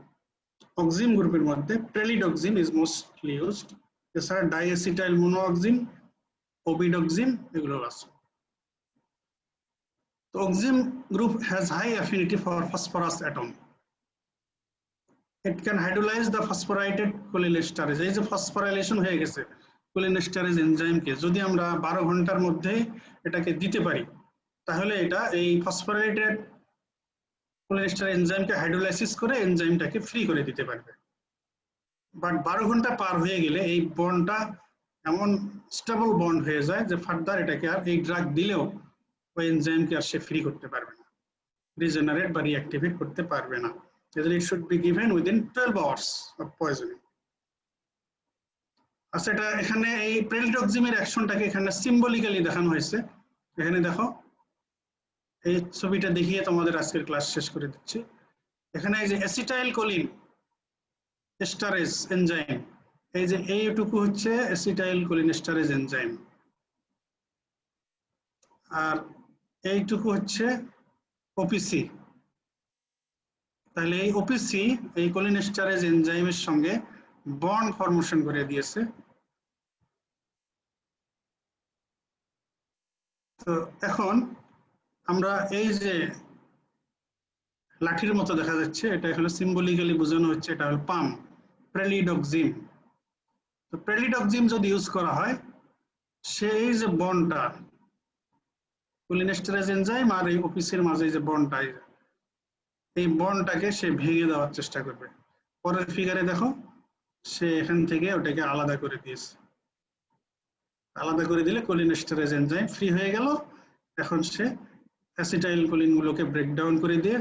অক্সিম গ্রুপের মধ্যে প্রেলিডক্সিম ইজ মোস্টলি ইউজড, এছাড়া ডাইঅ্যাসিটাইল মোনোঅক্সিম, ওবিডক্সিম এগুলো আছে। তো অক্সিম group has high affinity for phosphorus atom. It can hydrolyze the phosphorylated cholinesterase. এই যে ফসফোরাইলেশন হয়ে গেছে কোলিনেস্টারেজ এনজাইমকে যদি আমরা 12 ঘন্টার মধ্যে এটাকে দিতে পারি তাহলে এটা এই ফসফোরাইলেটেড কোলিনেস্টারেজ এনজাইমকে হাইড্রোলাইসিস করে এনজাইমটাকে ফ্রি করে দিতে পারবে। বাট 12 ঘন্টা পার হয়ে গেলে এই বন্ডটা এমন স্টেবল বন্ড হয়ে যায় যে ফার্দার এটাকে আর এই ড্রাগ দিলেও ওই এনজাইমকে আর সে ফ্রি করতে পারবে না, রিজেনারেট বা রিঅ্যাক্টিভেট করতে পারবে না। It should be given within 12 hours of poisoning. আচ্ছা, এটা এখানে এই প্রেলিডক্সিমের অ্যাকশনটাকে এখানে সিম্বলিক্যালি দেখানো হয়েছে। এখানে দেখো, এই ছবিটা দেখিয়ে তোমাদের আজকের ক্লাস শেষ করে দিচ্ছি। এখানে এই যে অ্যাসিটাইল কোলিন এস্টারেজ এনজাইম, এই যে এইটুকু হচ্ছে অ্যাসিটাইল কোলিনেস্টারেজ এনজাইম, আর এইটুকু হচ্ছে ওপিসি। তাহলে এই ওপিসি এই কোলিনেস্টারেজ এনজাইমের সঙ্গে বন্ড ফর্মেশন করে দিয়েছে। তো এখন আমরা এই যে লাঠির মতো দেখা যাচ্ছে, এটা এখানে সিম্বলিক্যালি বোঝানো হচ্ছে, এটা হলো পাম, প্রেলিডক্সিম। তো প্রেলিডক্সিম যদি ইউজ করা হয়, সেই যে বন্ডটা কোলিনেস্টারেজ এনজাইম আর এই ওপিসির মাঝে যে বন্ডটা, এই বন্ডটাকে সে ভেঙে দেওয়ার চেষ্টা করবে। পরের ফিগারে দেখো, সে এখান থেকে ওটাকে আলাদা করে দিয়েছে। আলাদা করে দিলে কোলিনেস্টারেজ এনজাইম ফ্রি হয়ে গেল। এখন সে অ্যাসিটাইল কোলিন গুলোকে ব্রেকডাউন করে দিয়ে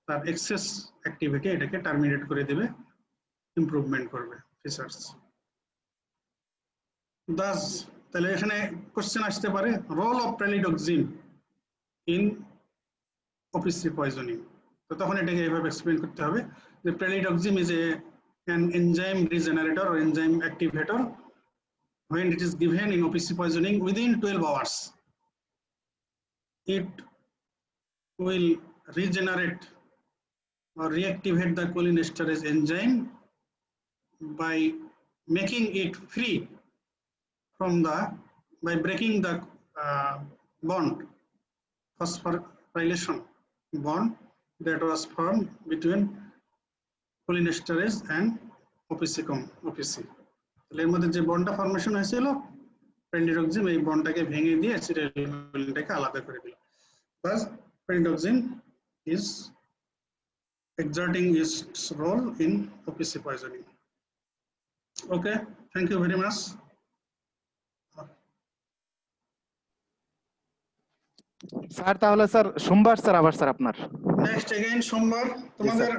তার এক্সেস অ্যাক্টিভিটি এটাকে টার্মিনেট করে দেবে, ইমপ্রুভমেন্ট করবে ফিচার্স। দাস, তাহলে এখানে কোশ্চেন আসতে পারে, role of pralidoxime in OPC poisoning. তো তখন এটাকে এইভাবে এক্সপ্লেন করতে হবে যে pralidoxime is an enzyme regenerator or enzyme activator when it is given in OPC poisoning within 12 hours. It will regenerate or reactivate the cholinesterase enzyme by making it free from by breaking the bond, phosphorylation bond that was formed between cholinesterase and OPC. এর মধ্যে যে বন্ডটা formation হয়েছিল পেন্ডিডক্সিন এই বন্ডটাকে ভেঙে দিয়ে অ্যাসিটাইলকোলিনটাকে আলাদা করে দিল। বাস পেন্ডিডক্সিন is exerting its role in OPC poisoning. Okay, thank you very much. Sir তাহলে স্যার সোমবার স্যার আবার স্যার আপনার নেক্সট এগেইন সোমবার তোমাদের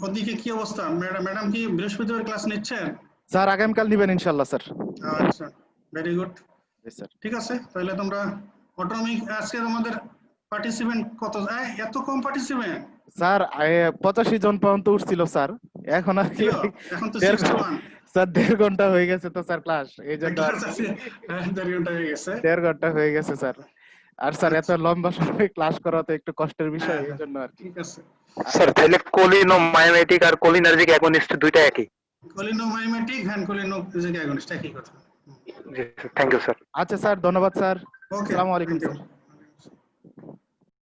ওদিকে কি অবস্থা? ম্যাডাম কি বৃহস্পতিবার ক্লাস নিচ্ছেন? স্যার আগামীকাল নিবেন ইনশাআল্লাহ স্যার। আচ্ছা, ভেরি গুড। স্যার ঠিক আছে, তাহলে তোমরা অটোনমিক আজকে তোমাদের পার্টিসিপেন্ট কত? এত কম পার্টিসিপেন্ট স্যার 85 জন পর্যন্ত উঠছিল স্যার, এখন আর কি এখন তো 1.5 61 স্যার 1.5 ঘন্টা হয়ে গেছে তো স্যার ক্লাস, এই জন্য আর 1.5 ঘন্টা হয়ে গেছে। 1.5 ঘন্টা হয়ে গেছে স্যার। আর স্যার এত লম্বা সময় ক্লাস করা তো একটু কষ্টের বিষয়, এই জন্য আর কি। ঠিক আছে স্যার তাহলে কোলিনোমাইমেটিক আর কোলিনার্জিক অ্যাগনিস্ট দুইটা একই? কোলিনোমাইমেটিক হ্যান্ড কোলিনোজেনিক অ্যাগনিস্ট একই কথা। জি থ্যাংক ইউ স্যার। আচ্ছা স্যার, ধন্যবাদ স্যার। ওকে, আসসালামু আলাইকুম থ্যাংক ইউ। স্যার।